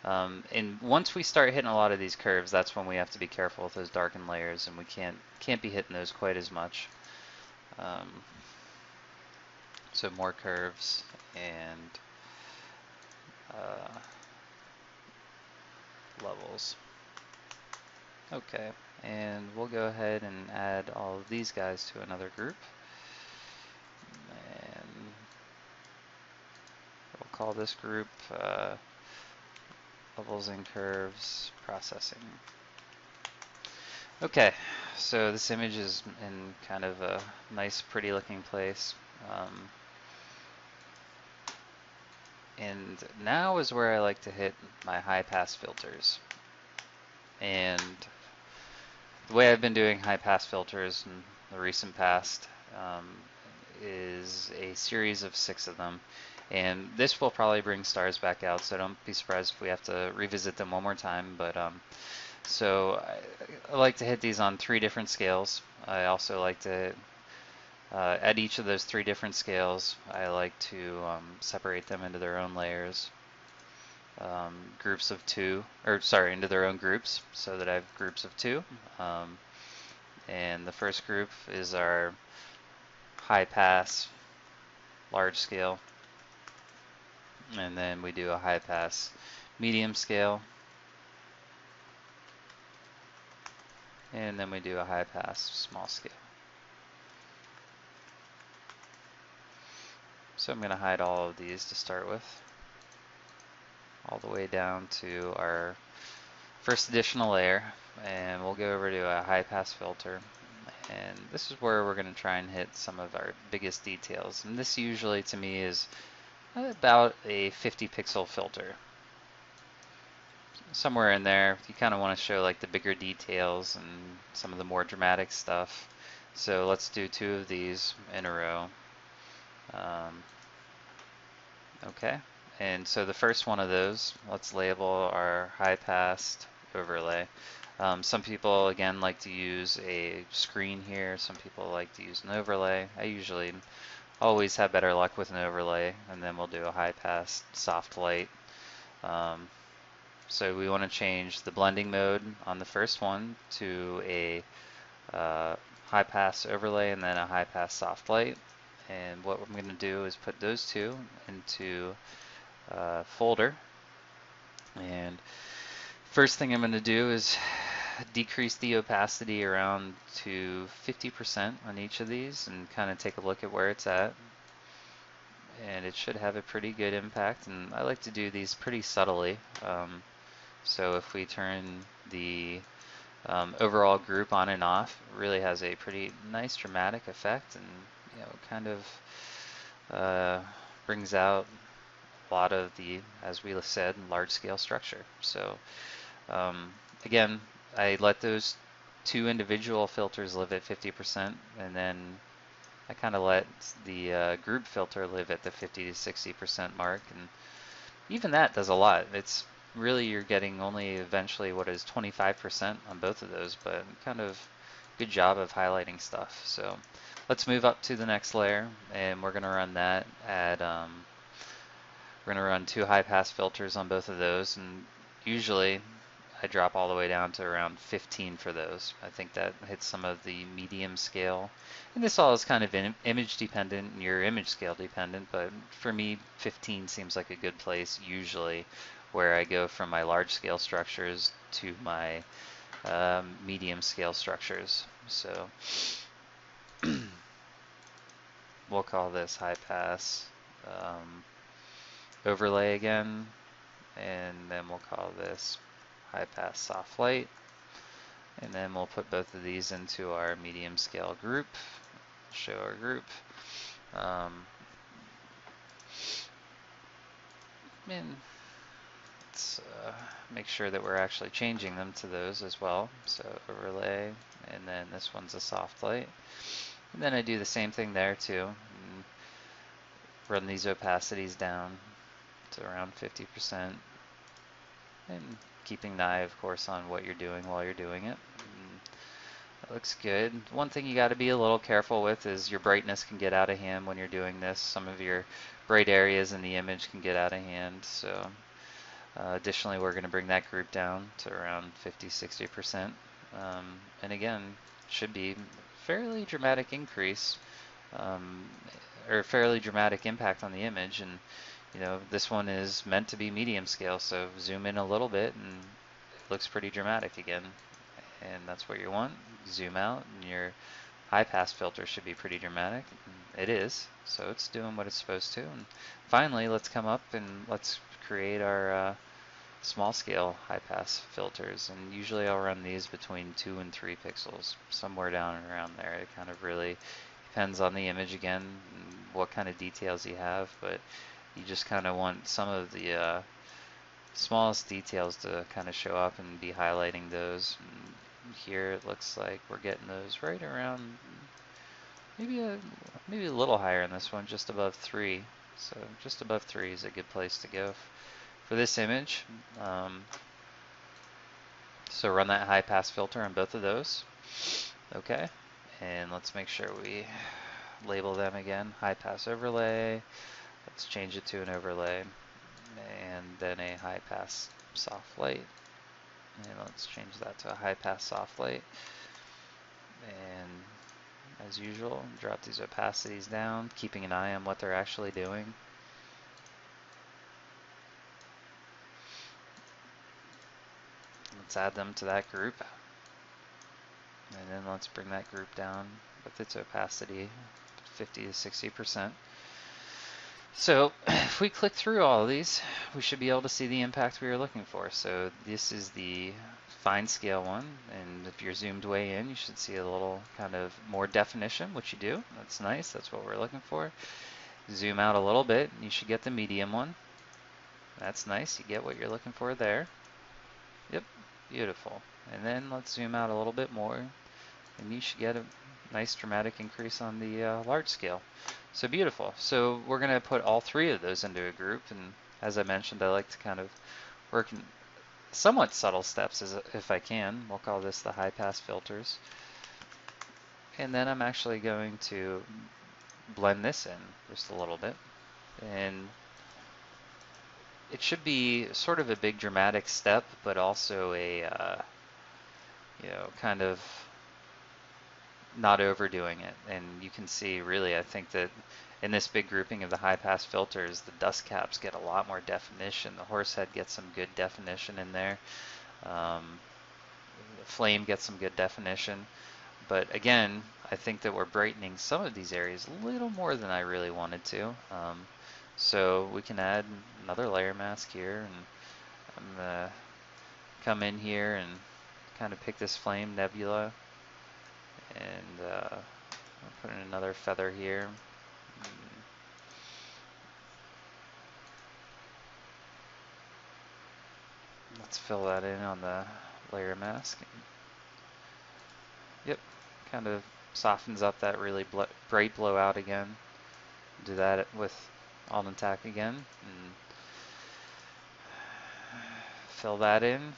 And once we start hitting a lot of these curves, that's when we have to be careful with those darken layers, and we can't be hitting those quite as much. So more curves, and levels. Okay, and we'll go ahead and add all of these guys to another group. And we'll call this group Levels and Curves Processing. Okay, so this image is in kind of a nice, pretty looking place. And now is where I like to hit my high pass filters. And the way I've been doing high pass filters in the recent past is a series of 6 of them. And this will probably bring stars back out, so don't be surprised if we have to revisit them one more time. But so I like to hit these on 3 different scales. I also like to at each of those 3 different scales, I like to separate them into their own layers, groups of 2, or sorry, into their own groups, so that I have groups of 2. And the first group is our high pass, large scale, and then we do a high pass, medium scale, and then we do a high pass, small scale. So I'm going to hide all of these to start with, all the way down to our first additional layer, and we'll go over to a high pass filter. And this is where we're going to try and hit some of our biggest details. And this usually to me is about a 50 pixel filter. Somewhere in there, you kind of want to show like the bigger details and some of the more dramatic stuff. So let's do 2 of these in a row. Okay, and so the first one of those, let's label our high pass overlay. Some people, again, like to use a screen here. Some people like to use an overlay. I usually always have better luck with an overlay, and then we'll do a high pass soft light. So we want to change the blending mode on the first one to a high pass overlay and then a high pass soft light. And what I'm going to do is put those 2 into a folder. And first thing I'm going to do is decrease the opacity around to 50% on each of these and kind of take a look at where it's at. And it should have a pretty good impact, and I like to do these pretty subtly. So if we turn the overall group on and off, it really has a pretty nice dramatic effect, and kind of brings out a lot of the, as we said, large scale structure. So again, I let those 2 individual filters live at 50%, and then I kind of let the group filter live at the 50 to 60% mark, and even that does a lot. It's really, you're getting only eventually what is 25% on both of those, but kind of good job of highlighting stuff. So let's move up to the next layer, and we're going to run that at we're going to run 2 high pass filters on both of those, and usually I drop all the way down to around 15 for those. I think that hits some of the medium scale. And this all is kind of image dependent and your image scale dependent, but for me 15 seems like a good place usually where I go from my large scale structures to my medium scale structures. So we'll call this high pass overlay again, and then we'll call this high pass soft light, and then we'll put both of these into our medium scale group, show our group, and let's make sure that we're actually changing them to those as well. So overlay, and then this one's a soft light, and then I do the same thing there too, and run these opacities down to around 50%, and keeping an eye, of course, on what you're doing while you're doing it. That looks good. One thing you got to be a little careful with is your brightness can get out of hand when you're doing this. Some of your bright areas in the image can get out of hand. So additionally, we're going to bring that group down to around 50-60%. And again, should be fairly dramatic increase or fairly dramatic impact on the image. And this one is meant to be medium scale, so zoom in a little bit and looks pretty dramatic again, and that's what you want. Zoom out, and your high pass filter should be pretty dramatic. It is, so it's doing what it's supposed to. And finally, let's come up and let's create our small scale high pass filters, and usually I'll run these between 2 and 3 pixels, somewhere down and around there. It kind of really depends on the image again, and what kind of details you have, but you just kind of want some of the smallest details to kind of show up and be highlighting those. And here it looks like we're getting those right around, maybe a little higher in this one, just above 3. So just above 3 is a good place to go for this image. So run that high pass filter on both of those. Okay, and let's make sure we label them again. High pass overlay. Let's change it to an overlay, and then a high pass soft light. And let's change that to a high pass soft light. And as usual, drop these opacities down, keeping an eye on what they're actually doing. Let's add them to that group. And then let's bring that group down with its opacity 50 to 60%. So if we click through all of these, we should be able to see the impact we were looking for. So this is the fine scale one, and if you're zoomed way in, you should see a little kind of more definition, which you do. That's nice, that's what we're looking for. Zoom out a little bit, and you should get the medium one. That's nice, you get what you're looking for there. Yep, beautiful. And then let's zoom out a little bit more, and you should get a nice dramatic increase on the large scale. So beautiful. So we're going to put all 3 of those into a group, and as I mentioned, I like to kind of work in somewhat subtle steps if I can. We'll call this the high pass filters. And then I'm actually going to blend this in just a little bit. And it should be sort of a big dramatic step, but also a, kind of not overdoing it. And you can see really, I think that in this big grouping of the high pass filters, the dust caps get a lot more definition. The horsehead gets some good definition in there. The flame gets some good definition. But again, I think that we're brightening some of these areas a little more than I really wanted to. So we can add another layer mask here, and I'm gonna come in here and kind of pick this flame Nebula, and I'll put in another feather here. Let's fill that in on the layer mask. Yep, kind of softens up that really bright blowout again. Do that with Alt and Tack again, and fill that in.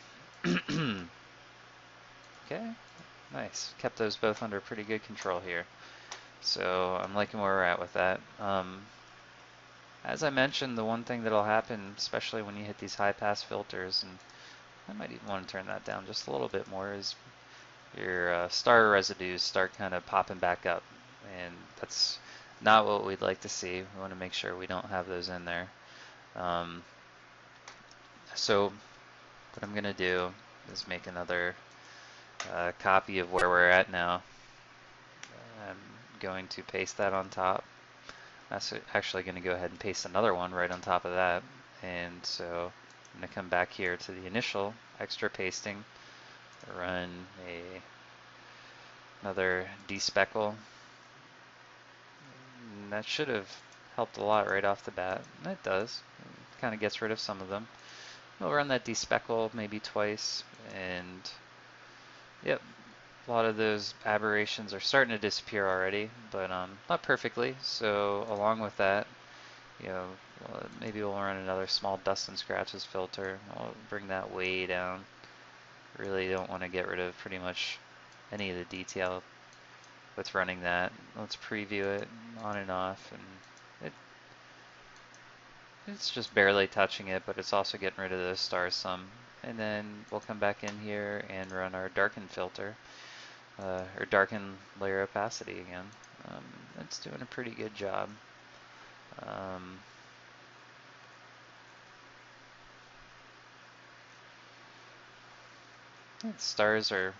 Okay, nice. Kept those both under pretty good control here. So I'm liking where we're at with that. As I mentioned, the one thing that'll happen, especially when you hit these high pass filters, and I might even want to turn that down just a little bit more, is your star residues start kind of popping back up. And that's not what we'd like to see. We want to make sure we don't have those in there. So what I'm going to do is make another copy of where we're at now. I'm going to paste that on top. I'm actually going to go ahead and paste another one right on top of that. And so I'm going to come back here to the initial extra pasting, run another despeckle. And that should have helped a lot right off the bat. And it does. It kind of gets rid of some of them. We'll run that despeckle maybe twice, and yep, a lot of those aberrations are starting to disappear already, but not perfectly. So along with that, maybe we'll run another small dust and scratches filter. I'll bring that way down. Really don't want to get rid of pretty much any of the detail with running that. Let's preview it on and off, and it's just barely touching it, but it's also getting rid of those stars some. And then we'll come back in here and run our darken filter, or darken layer opacity again. It's doing a pretty good job. Stars are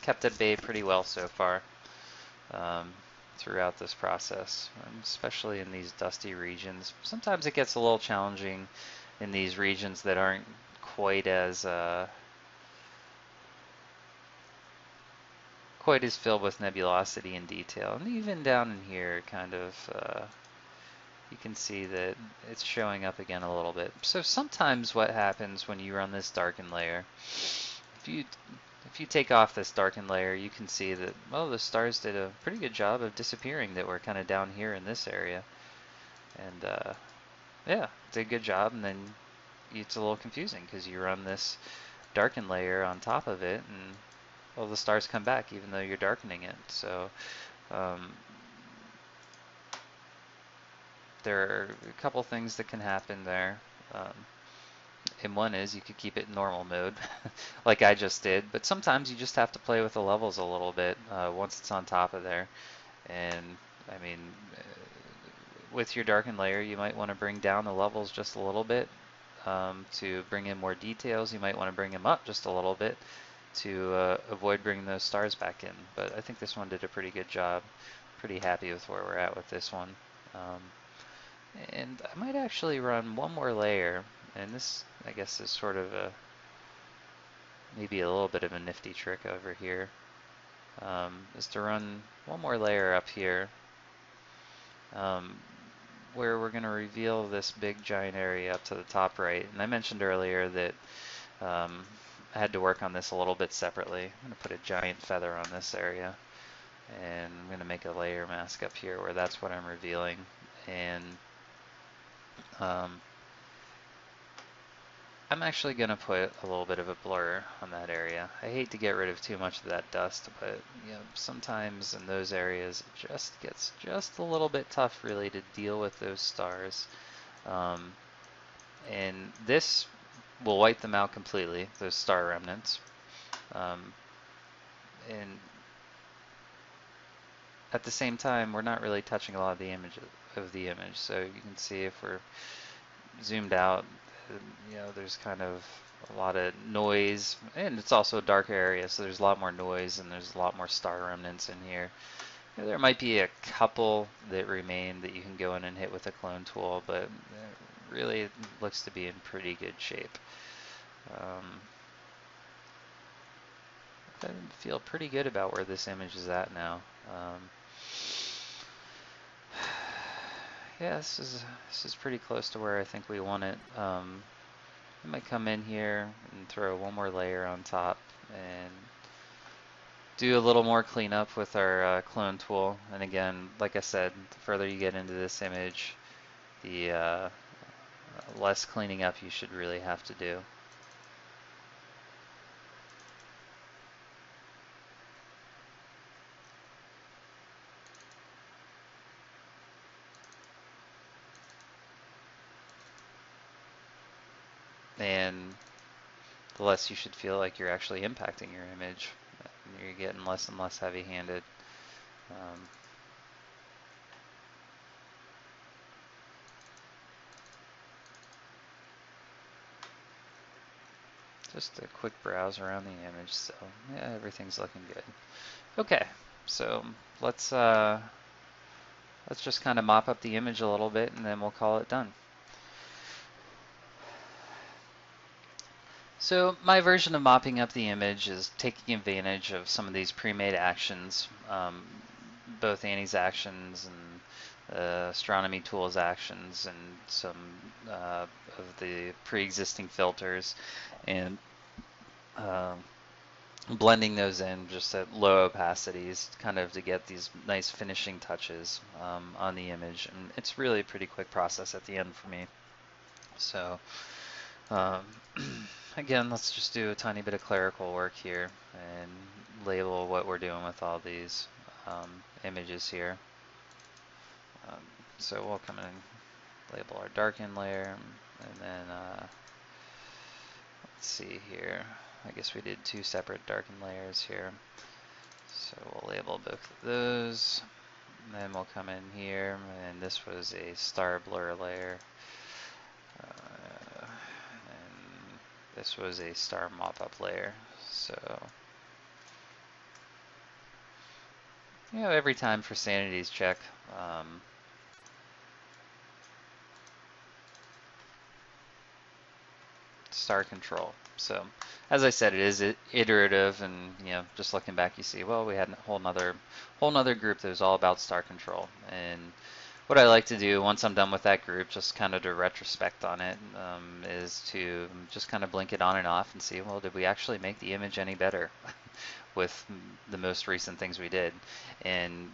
kept at bay pretty well so far um, throughout this process, especially in these dusty regions. Sometimes it gets a little challenging in these regions that aren't quite as filled with nebulosity and detail. And even down in here, kind of, you can see that it's showing up again a little bit. So sometimes what happens when you run this darken layer, if you if you take off this darken layer, you can see that, well, the stars did a pretty good job of disappearing that were kind of down here in this area. And yeah, did a good job. And then it's a little confusing because you run this darken layer on top of it, and well, the stars come back even though you're darkening it. So um, there are a couple things that can happen there. And one is you could keep it in normal mode, like I just did, but sometimes you just have to play with the levels a little bit once it's on top of there. And I mean, with your darken layer, you might want to bring down the levels just a little bit to bring in more details. You might want to bring them up just a little bit to avoid bringing those stars back in. But I think this one did a pretty good job. Pretty happy with where we're at with this one. And I might actually run one more layer, and this, I guess, is sort of maybe a little bit of a nifty trick over here, is to run one more layer up here, where we're going to reveal this big giant area up to the top right. And I mentioned earlier that I had to work on this a little bit separately. I'm going to put a giant feather on this area, and I'm going to make a layer mask up here where that's what I'm revealing. And I'm actually going to put a little bit of a blur on that area. I hate to get rid of too much of that dust, but you know, sometimes in those areas it just gets just a little bit tough really to deal with those stars. And this will wipe them out completely, those star remnants. And at the same time, we're not really touching a lot of the image. So you can see if we're zoomed out, you know, there's kind of a lot of noise, and it's also a darker area, so there's a lot more noise and there's a lot more star remnants in here. You know, there might be a couple that remain that you can go in and hit with a clone tool, but really it looks to be in pretty good shape. I feel pretty good about where this image is at now. Yeah, this is pretty close to where I think we want it. I might come in here and throw one more layer on top and do a little more cleanup with our clone tool. And again, like I said, the further you get into this image, the less cleaning up you should really have to do. And the less you should feel like you're actually impacting your image. You're getting less and less heavy-handed. Just a quick browse around the image, so yeah, everything's looking good. Okay, so let's just kind of mop up the image a little bit, and then we'll call it done. So my version of mopping up the image is taking advantage of some of these pre-made actions, both Annie's actions and Astronomy Tools actions, and some of the pre-existing filters, and blending those in just at low opacities, kind of to get these nice finishing touches on the image. And it's really a pretty quick process at the end for me. So again, let's just do a tiny bit of clerical work here and label what we're doing with all these images here. So we'll come in and label our darken layer, and then let's see here. I guess we did two separate darken layers here. So we'll label both of those. And then we'll come in here, and this was a star blur layer. And this was a star mop-up layer. So, you know, every time for sanity's check, star control. So, as I said, it is iterative, and you know, just looking back, you see, well, we had a whole nother group that was all about star control. And what I like to do once I'm done with that group, just kind of to retrospect on it, is to just kind of blink it on and off and see, well, did we actually make the image any better with the most recent things we did? And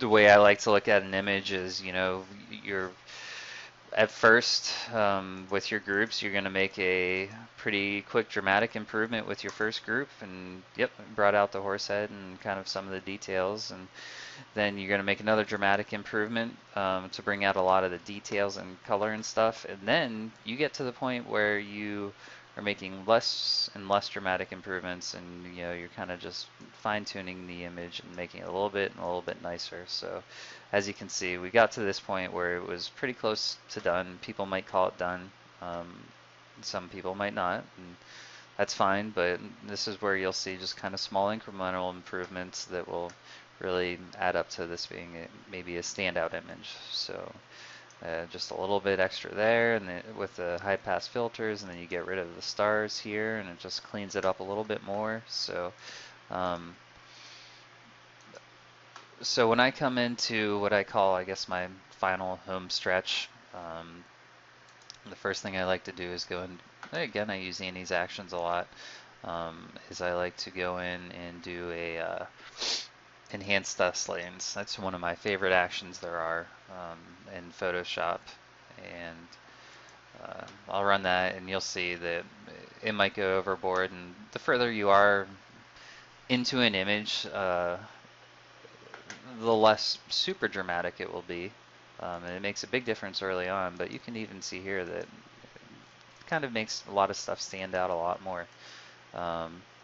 the way I like to look at an image is, you know, you're at first, with your groups, you're going to make a pretty quick dramatic improvement with your first group, and yep, brought out the horse head and kind of some of the details, and then you're going to make another dramatic improvement to bring out a lot of the details and color and stuff, and then you get to the point where you are making less and less dramatic improvements, and you know, you're kind of just fine-tuning the image and making it a little bit nicer. So as you can see, we got to this point where it was pretty close to done. People might call it done, some people might not, and that's fine, but this is where you'll see just kind of small incremental improvements that will really add up to this being maybe a standout image. So just a little bit extra there, and then with the high pass filters, and then you get rid of the stars here, and it just cleans it up a little bit more. So so when I come into what I call, I guess, my final home stretch, the first thing I like to do is go in, again, I use Annie's actions a lot, is I like to go in and do a enhanced dust lanes. That's one of my favorite actions there are in Photoshop, and I'll run that, and you'll see that it might go overboard, and the further you are into an image, the less super dramatic it will be. And it makes a big difference early on, but you can even see here that it kind of makes a lot of stuff stand out a lot more,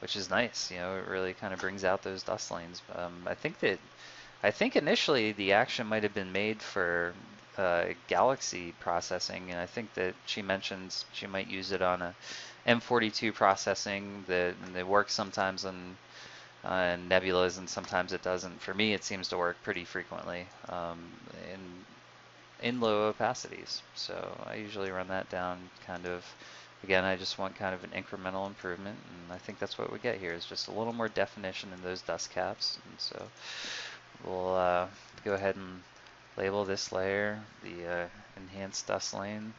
which is nice. You know, it really kind of brings out those dust lanes. I think initially the action might have been made for Galaxy processing, and I think that she mentions she might use it on a M42 processing that works sometimes on Nebulas, and sometimes it doesn't. For me, it seems to work pretty frequently in low opacities. So I usually run that down kind of, again, I just want kind of an incremental improvement, and I think that's what we get here is just a little more definition in those dust caps. And so we'll go ahead and label this layer the enhanced dust lane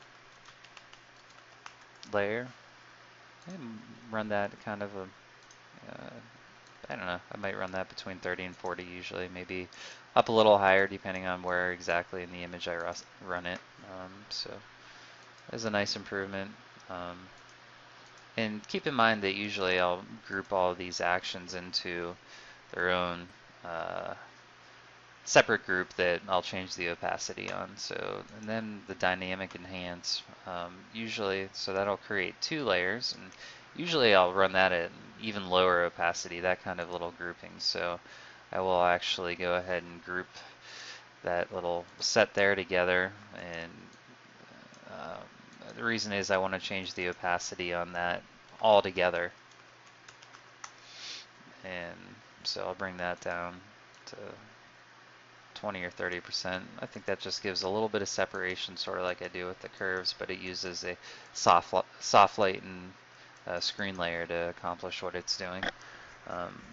layer, and run that kind of a I don't know, I might run that between 30 and 40 usually, maybe up a little higher depending on where exactly in the image I run it. So there's a nice improvement. And keep in mind that usually I'll group all of these actions into their own separate group that I'll change the opacity on. So, and then the dynamic enhance, usually, so that'll create two layers, and usually I'll run that at even lower opacity, that kind of little grouping. So I will actually go ahead and group that little set there together, and the reason is I want to change the opacity on that all together. And so I'll bring that down to 20 or 30%. I think that just gives a little bit of separation, sort of like I do with the curves, but it uses a soft light and screen layer to accomplish what it's doing.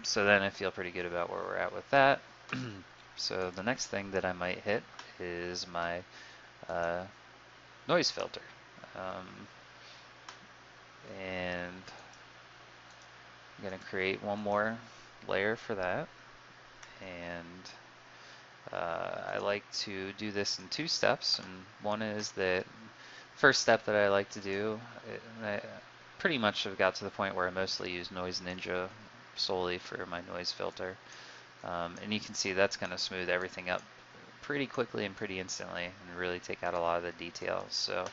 So then I feel pretty good about where we're at with that. So the next thing that I might hit is my noise filter. And I'm going to create one more layer for that. And I like to do this in two steps, and one is that first step that I like to do, I pretty much have got to the point where I mostly use Noise Ninja solely for my noise filter. And you can see that's going to smooth everything up pretty quickly and pretty instantly and really take out a lot of the details. So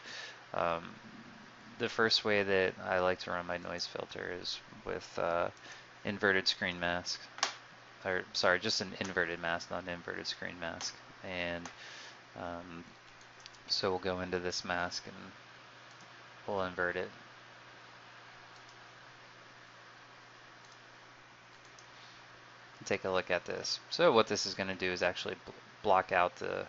the first way that I like to run my noise filter is with inverted screen mask. Or sorry, just an inverted mask, not an inverted screen mask. And so we'll go into this mask and we'll invert it. take a look at this. So what this is going to do is actually block out the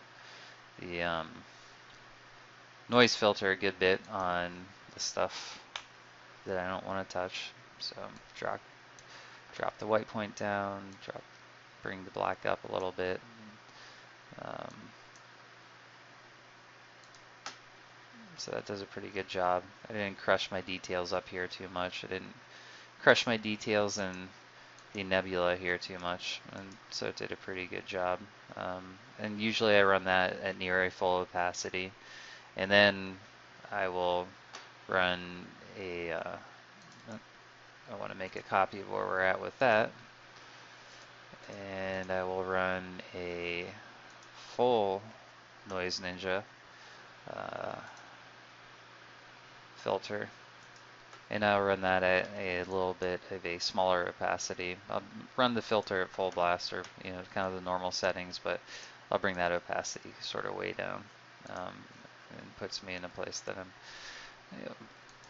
noise filter a good bit on the stuff that I don't want to touch. So drop the white point down, bring the black up a little bit. So that does a pretty good job. I didn't crush my details up here too much. I didn't crush my details in the Nebula here too much, and so it did a pretty good job. And usually I run that at near a full opacity, and then I will run a I want to make a copy of where we're at with that, and I will run a full Noise Ninja filter, and I'll run that at a little bit of a smaller opacity. I'll run the filter at full blast, or kind of the normal settings, but I'll bring that opacity sort of way down, and puts me in a place that I'm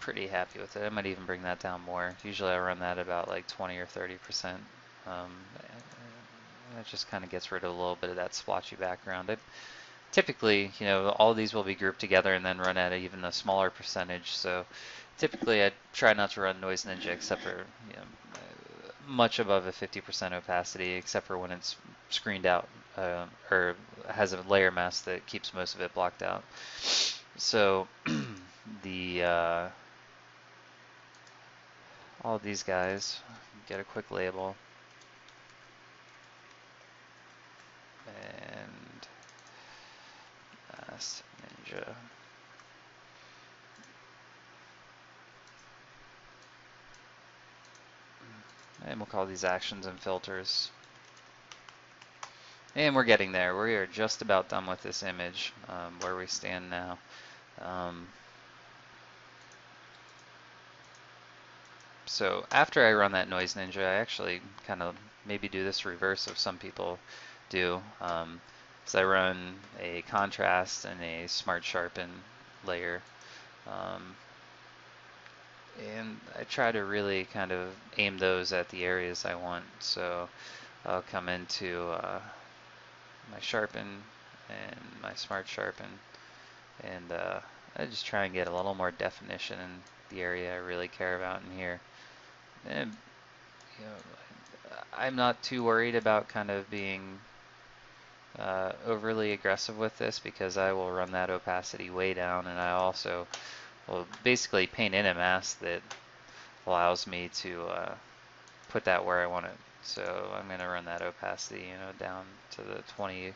pretty happy with it. I might even bring that down more. Usually I run that about like 20 or 30%. That just kind of gets rid of a little bit of that splotchy background. Typically, all of these will be grouped together and then run at even a smaller percentage. So typically I try not to run Noise Ninja except for much above a 50% opacity, except for when it's screened out or has a layer mask that keeps most of it blocked out. So the all of these guys get a quick label, and Ninja. And we'll call these actions and filters. And we're getting there. We are just about done with this image, where we stand now. So after I run that Noise Ninja, I actually kind of maybe do this reverse of some people do. So I run a contrast and a smart sharpen layer. And I try to really kind of aim those at the areas I want. So I'll come into my sharpen and my smart sharpen, and I just try and get a little more definition in the area I really care about in here. And I'm not too worried about kind of being overly aggressive with this, because I will run that opacity way down, and I also will basically paint in a mask that allows me to put that where I want it. So I'm going to run that opacity, down to the 20%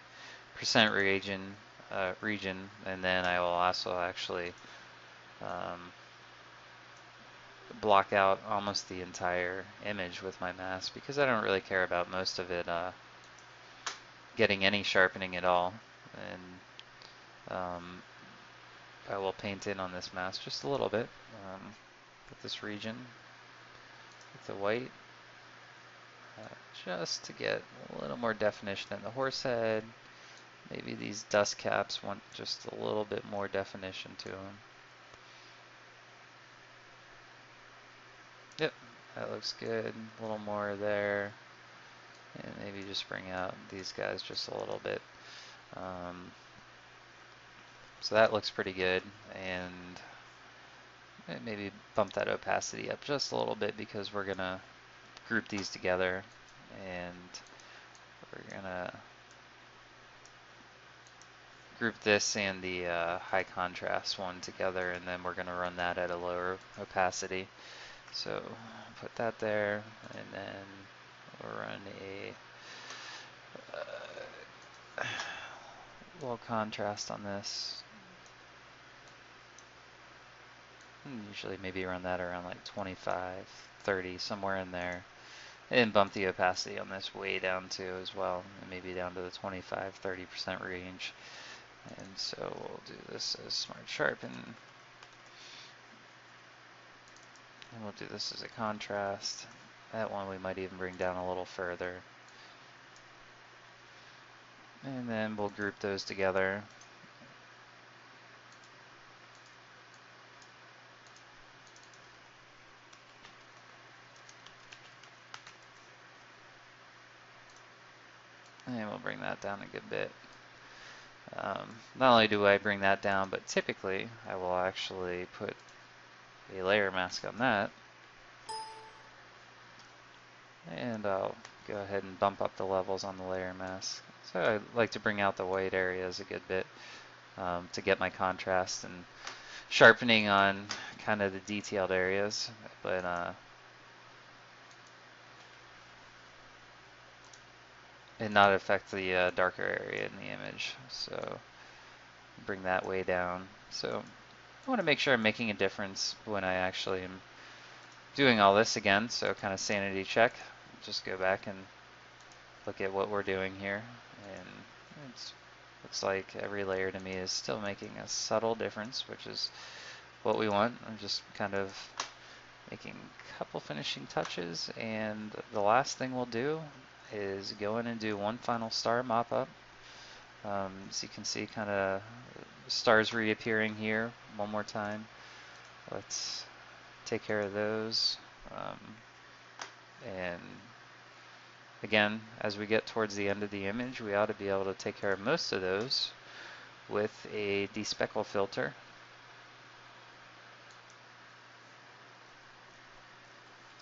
region, and then I will also actually block out almost the entire image with my mask, because I don't really care about most of it getting any sharpening at all. And I will paint in on this mask just a little bit with this region with the white, just to get a little more definition in the horse head. Maybe these dust caps want just a little bit more definition to them. Yep, that looks good. A little more there. And maybe just bring out these guys just a little bit. So that looks pretty good, and maybe bump that opacity up just a little bit, because we're gonna group these together, and we're gonna group this and the high contrast one together, and then we're gonna run that at a lower opacity. So put that there, and then we'll run a little contrast on this. Usually maybe run that around like 25, 30, somewhere in there. And bump the opacity on this way down too as well, and maybe down to the 25, 30% range. And so we'll do this as smart sharpen. And we'll do this as a contrast. That one we might even bring down a little further. And then we'll group those together. that down a good bit. Not only do I bring that down, but typically I will actually put a layer mask on that. And I'll go ahead and bump up the levels on the layer mask. So I like to bring out the white areas a good bit to get my contrast and sharpening on kind of the detailed areas, but and not affect the darker area in the image. So bring that way down. So I want to make sure I'm making a difference when I actually am doing all this again. So kind of sanity check. Just go back and look at what we're doing here, and it looks like every layer to me is still making a subtle difference, which is what we want. I'm just kind of making a couple finishing touches, and the last thing we'll do is go in and do one final star mop-up. So you can see kind of stars reappearing here one more time. Let's take care of those. And again, as we get towards the end of the image, we ought to be able to take care of most of those with a despeckle filter.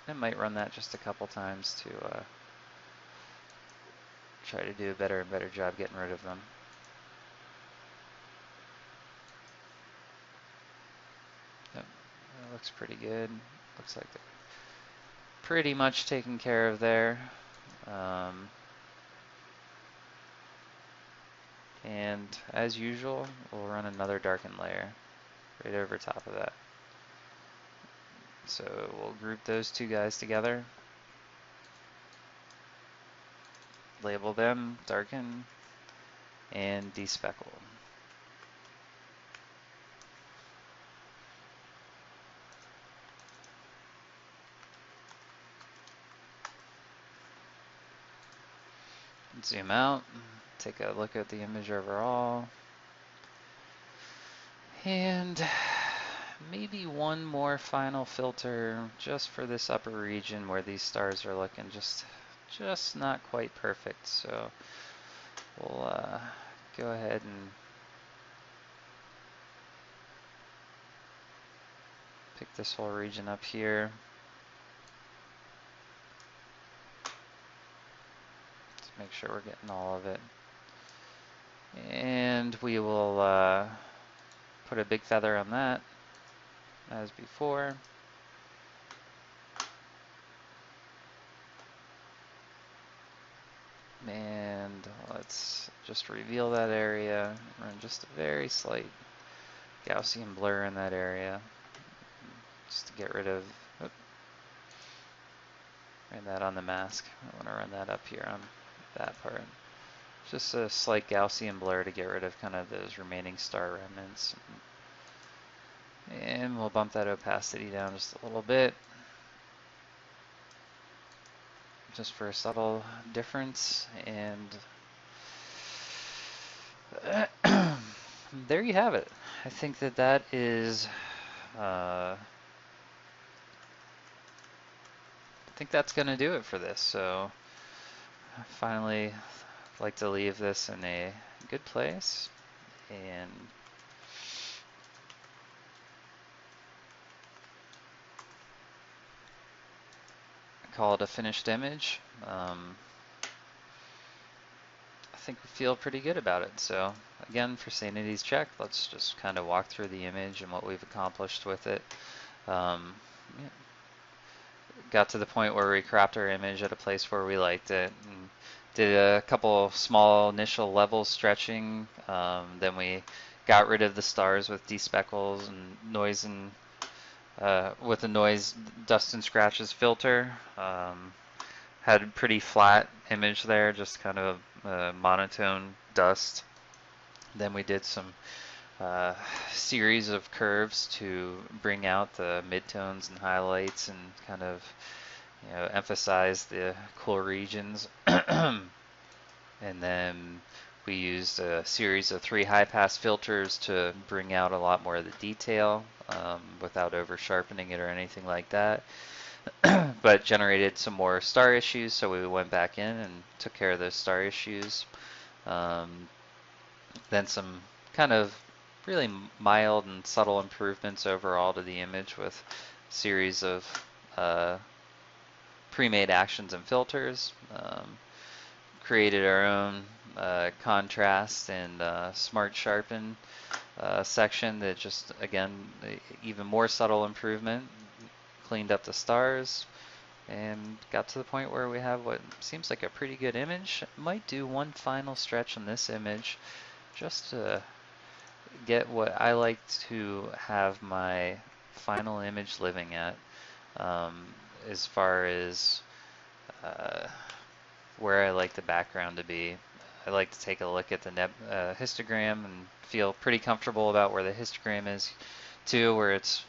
I might run that just a couple times to try to do a better and better job getting rid of them. Yep, that looks pretty good. Looks like they're pretty much taken care of there. And as usual, we'll run another darken layer right over top of that. So we'll group those two guys together, label them darken and despeckle. Zoom out, take a look at the image overall, and maybe one more final filter just for this upper region where these stars are looking just not quite perfect. So we'll go ahead and pick this whole region up here. Let's make sure we're getting all of it. And we will put a big feather on that as before. And let's just reveal that area, run just a very slight Gaussian blur in that area, just to get rid of, run that on the mask. I want to run that up here on that part. Just a slight Gaussian blur to get rid of kind of those remaining star remnants. And we'll bump that opacity down just a little bit, just for a subtle difference. And there you have it. I think that is I think that's going to do it for this. So I finally like to leave this in a good place and call it a finished image. I think we feel pretty good about it. So again, for sanity's check, let's just kind of walk through the image and what we've accomplished with it. Yeah. Got to the point where we cropped our image at a place where we liked it, and did a couple small initial level stretching. Then we got rid of the stars with despeckles and noise and with the noise dust and scratches filter. Had a pretty flat image there, just kind of monotone dust. Then we did some series of curves to bring out the midtones and highlights and kind of, you know, emphasize the cool regions. And then we used a series of 3 high pass filters to bring out a lot more of the detail without over sharpening it or anything like that. But generated some more star issues, so we went back in and took care of those star issues. Um, then some kind of really mild and subtle improvements overall to the image with a series of uh, pre-made actions and filters. Created our own contrast and smart sharpen section that just, again, even more subtle improvement. Cleaned up the stars and got to the point where we have what seems like a pretty good image. Might do one final stretch on this image just to get what I like to have my final image living at, um, as far as uh, where I like the background to be. I like to take a look at the histogram and feel pretty comfortable about where the histogram is too, where it's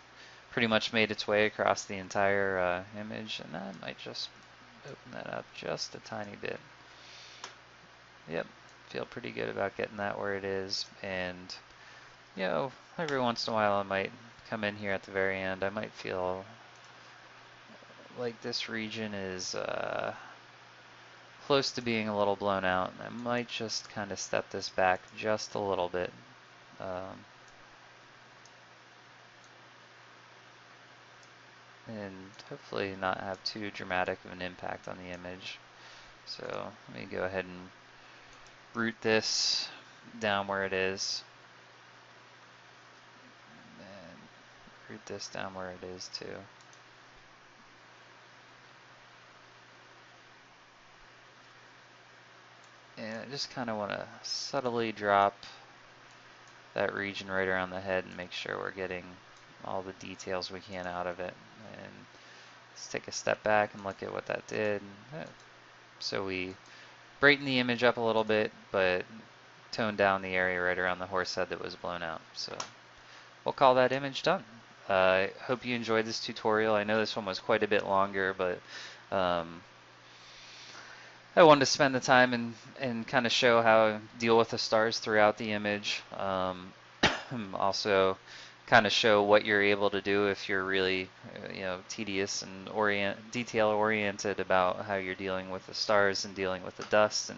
pretty much made its way across the entire image. And I might just open that up just a tiny bit. Yep, feel pretty good about getting that where it is. And you know, every once in a while I might come in here at the very end. I might feel like this region is close to being a little blown out, and I might just kind of step this back just a little bit. And hopefully not have too dramatic of an impact on the image. So let me go ahead and root this down where it is. And root this down where it is too. And I just kind of want to subtly drop that region right around the head and make sure we're getting all the details we can out of it. And let's take a step back and look at what that did. So we brightened the image up a little bit, but toned down the area right around the horse head that was blown out. So we'll call that image done. I hope you enjoyed this tutorial. I know this one was quite a bit longer, but I wanted to spend the time and kind of show how I deal with the stars throughout the image. Also kind of show what you're able to do if you're really tedious and detail oriented about how you're dealing with the stars and dealing with the dust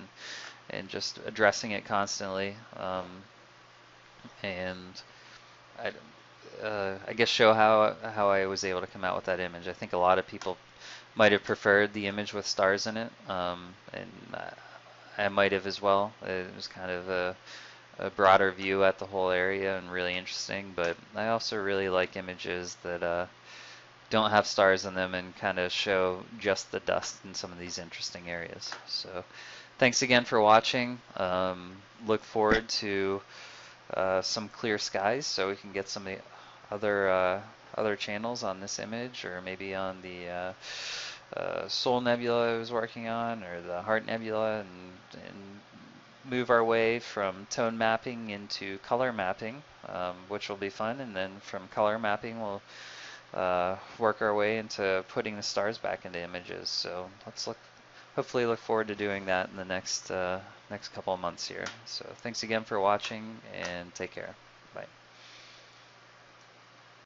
and just addressing it constantly. And I guess show how I was able to come out with that image. I think a lot of people might have preferred the image with stars in it, and I might have as well. It was kind of a broader view at the whole area and really interesting, but I also really like images that don't have stars in them and kind of show just the dust in some of these interesting areas. So thanks again for watching. Look forward to some clear skies so we can get some of the other channels on this image, or maybe on the Soul Nebula I was working on, or the Heart Nebula, and move our way from tone mapping into color mapping, which will be fun, and then from color mapping we'll work our way into putting the stars back into images. So let's hopefully look forward to doing that in the next couple of months here. So thanks again for watching, and take care. Bye.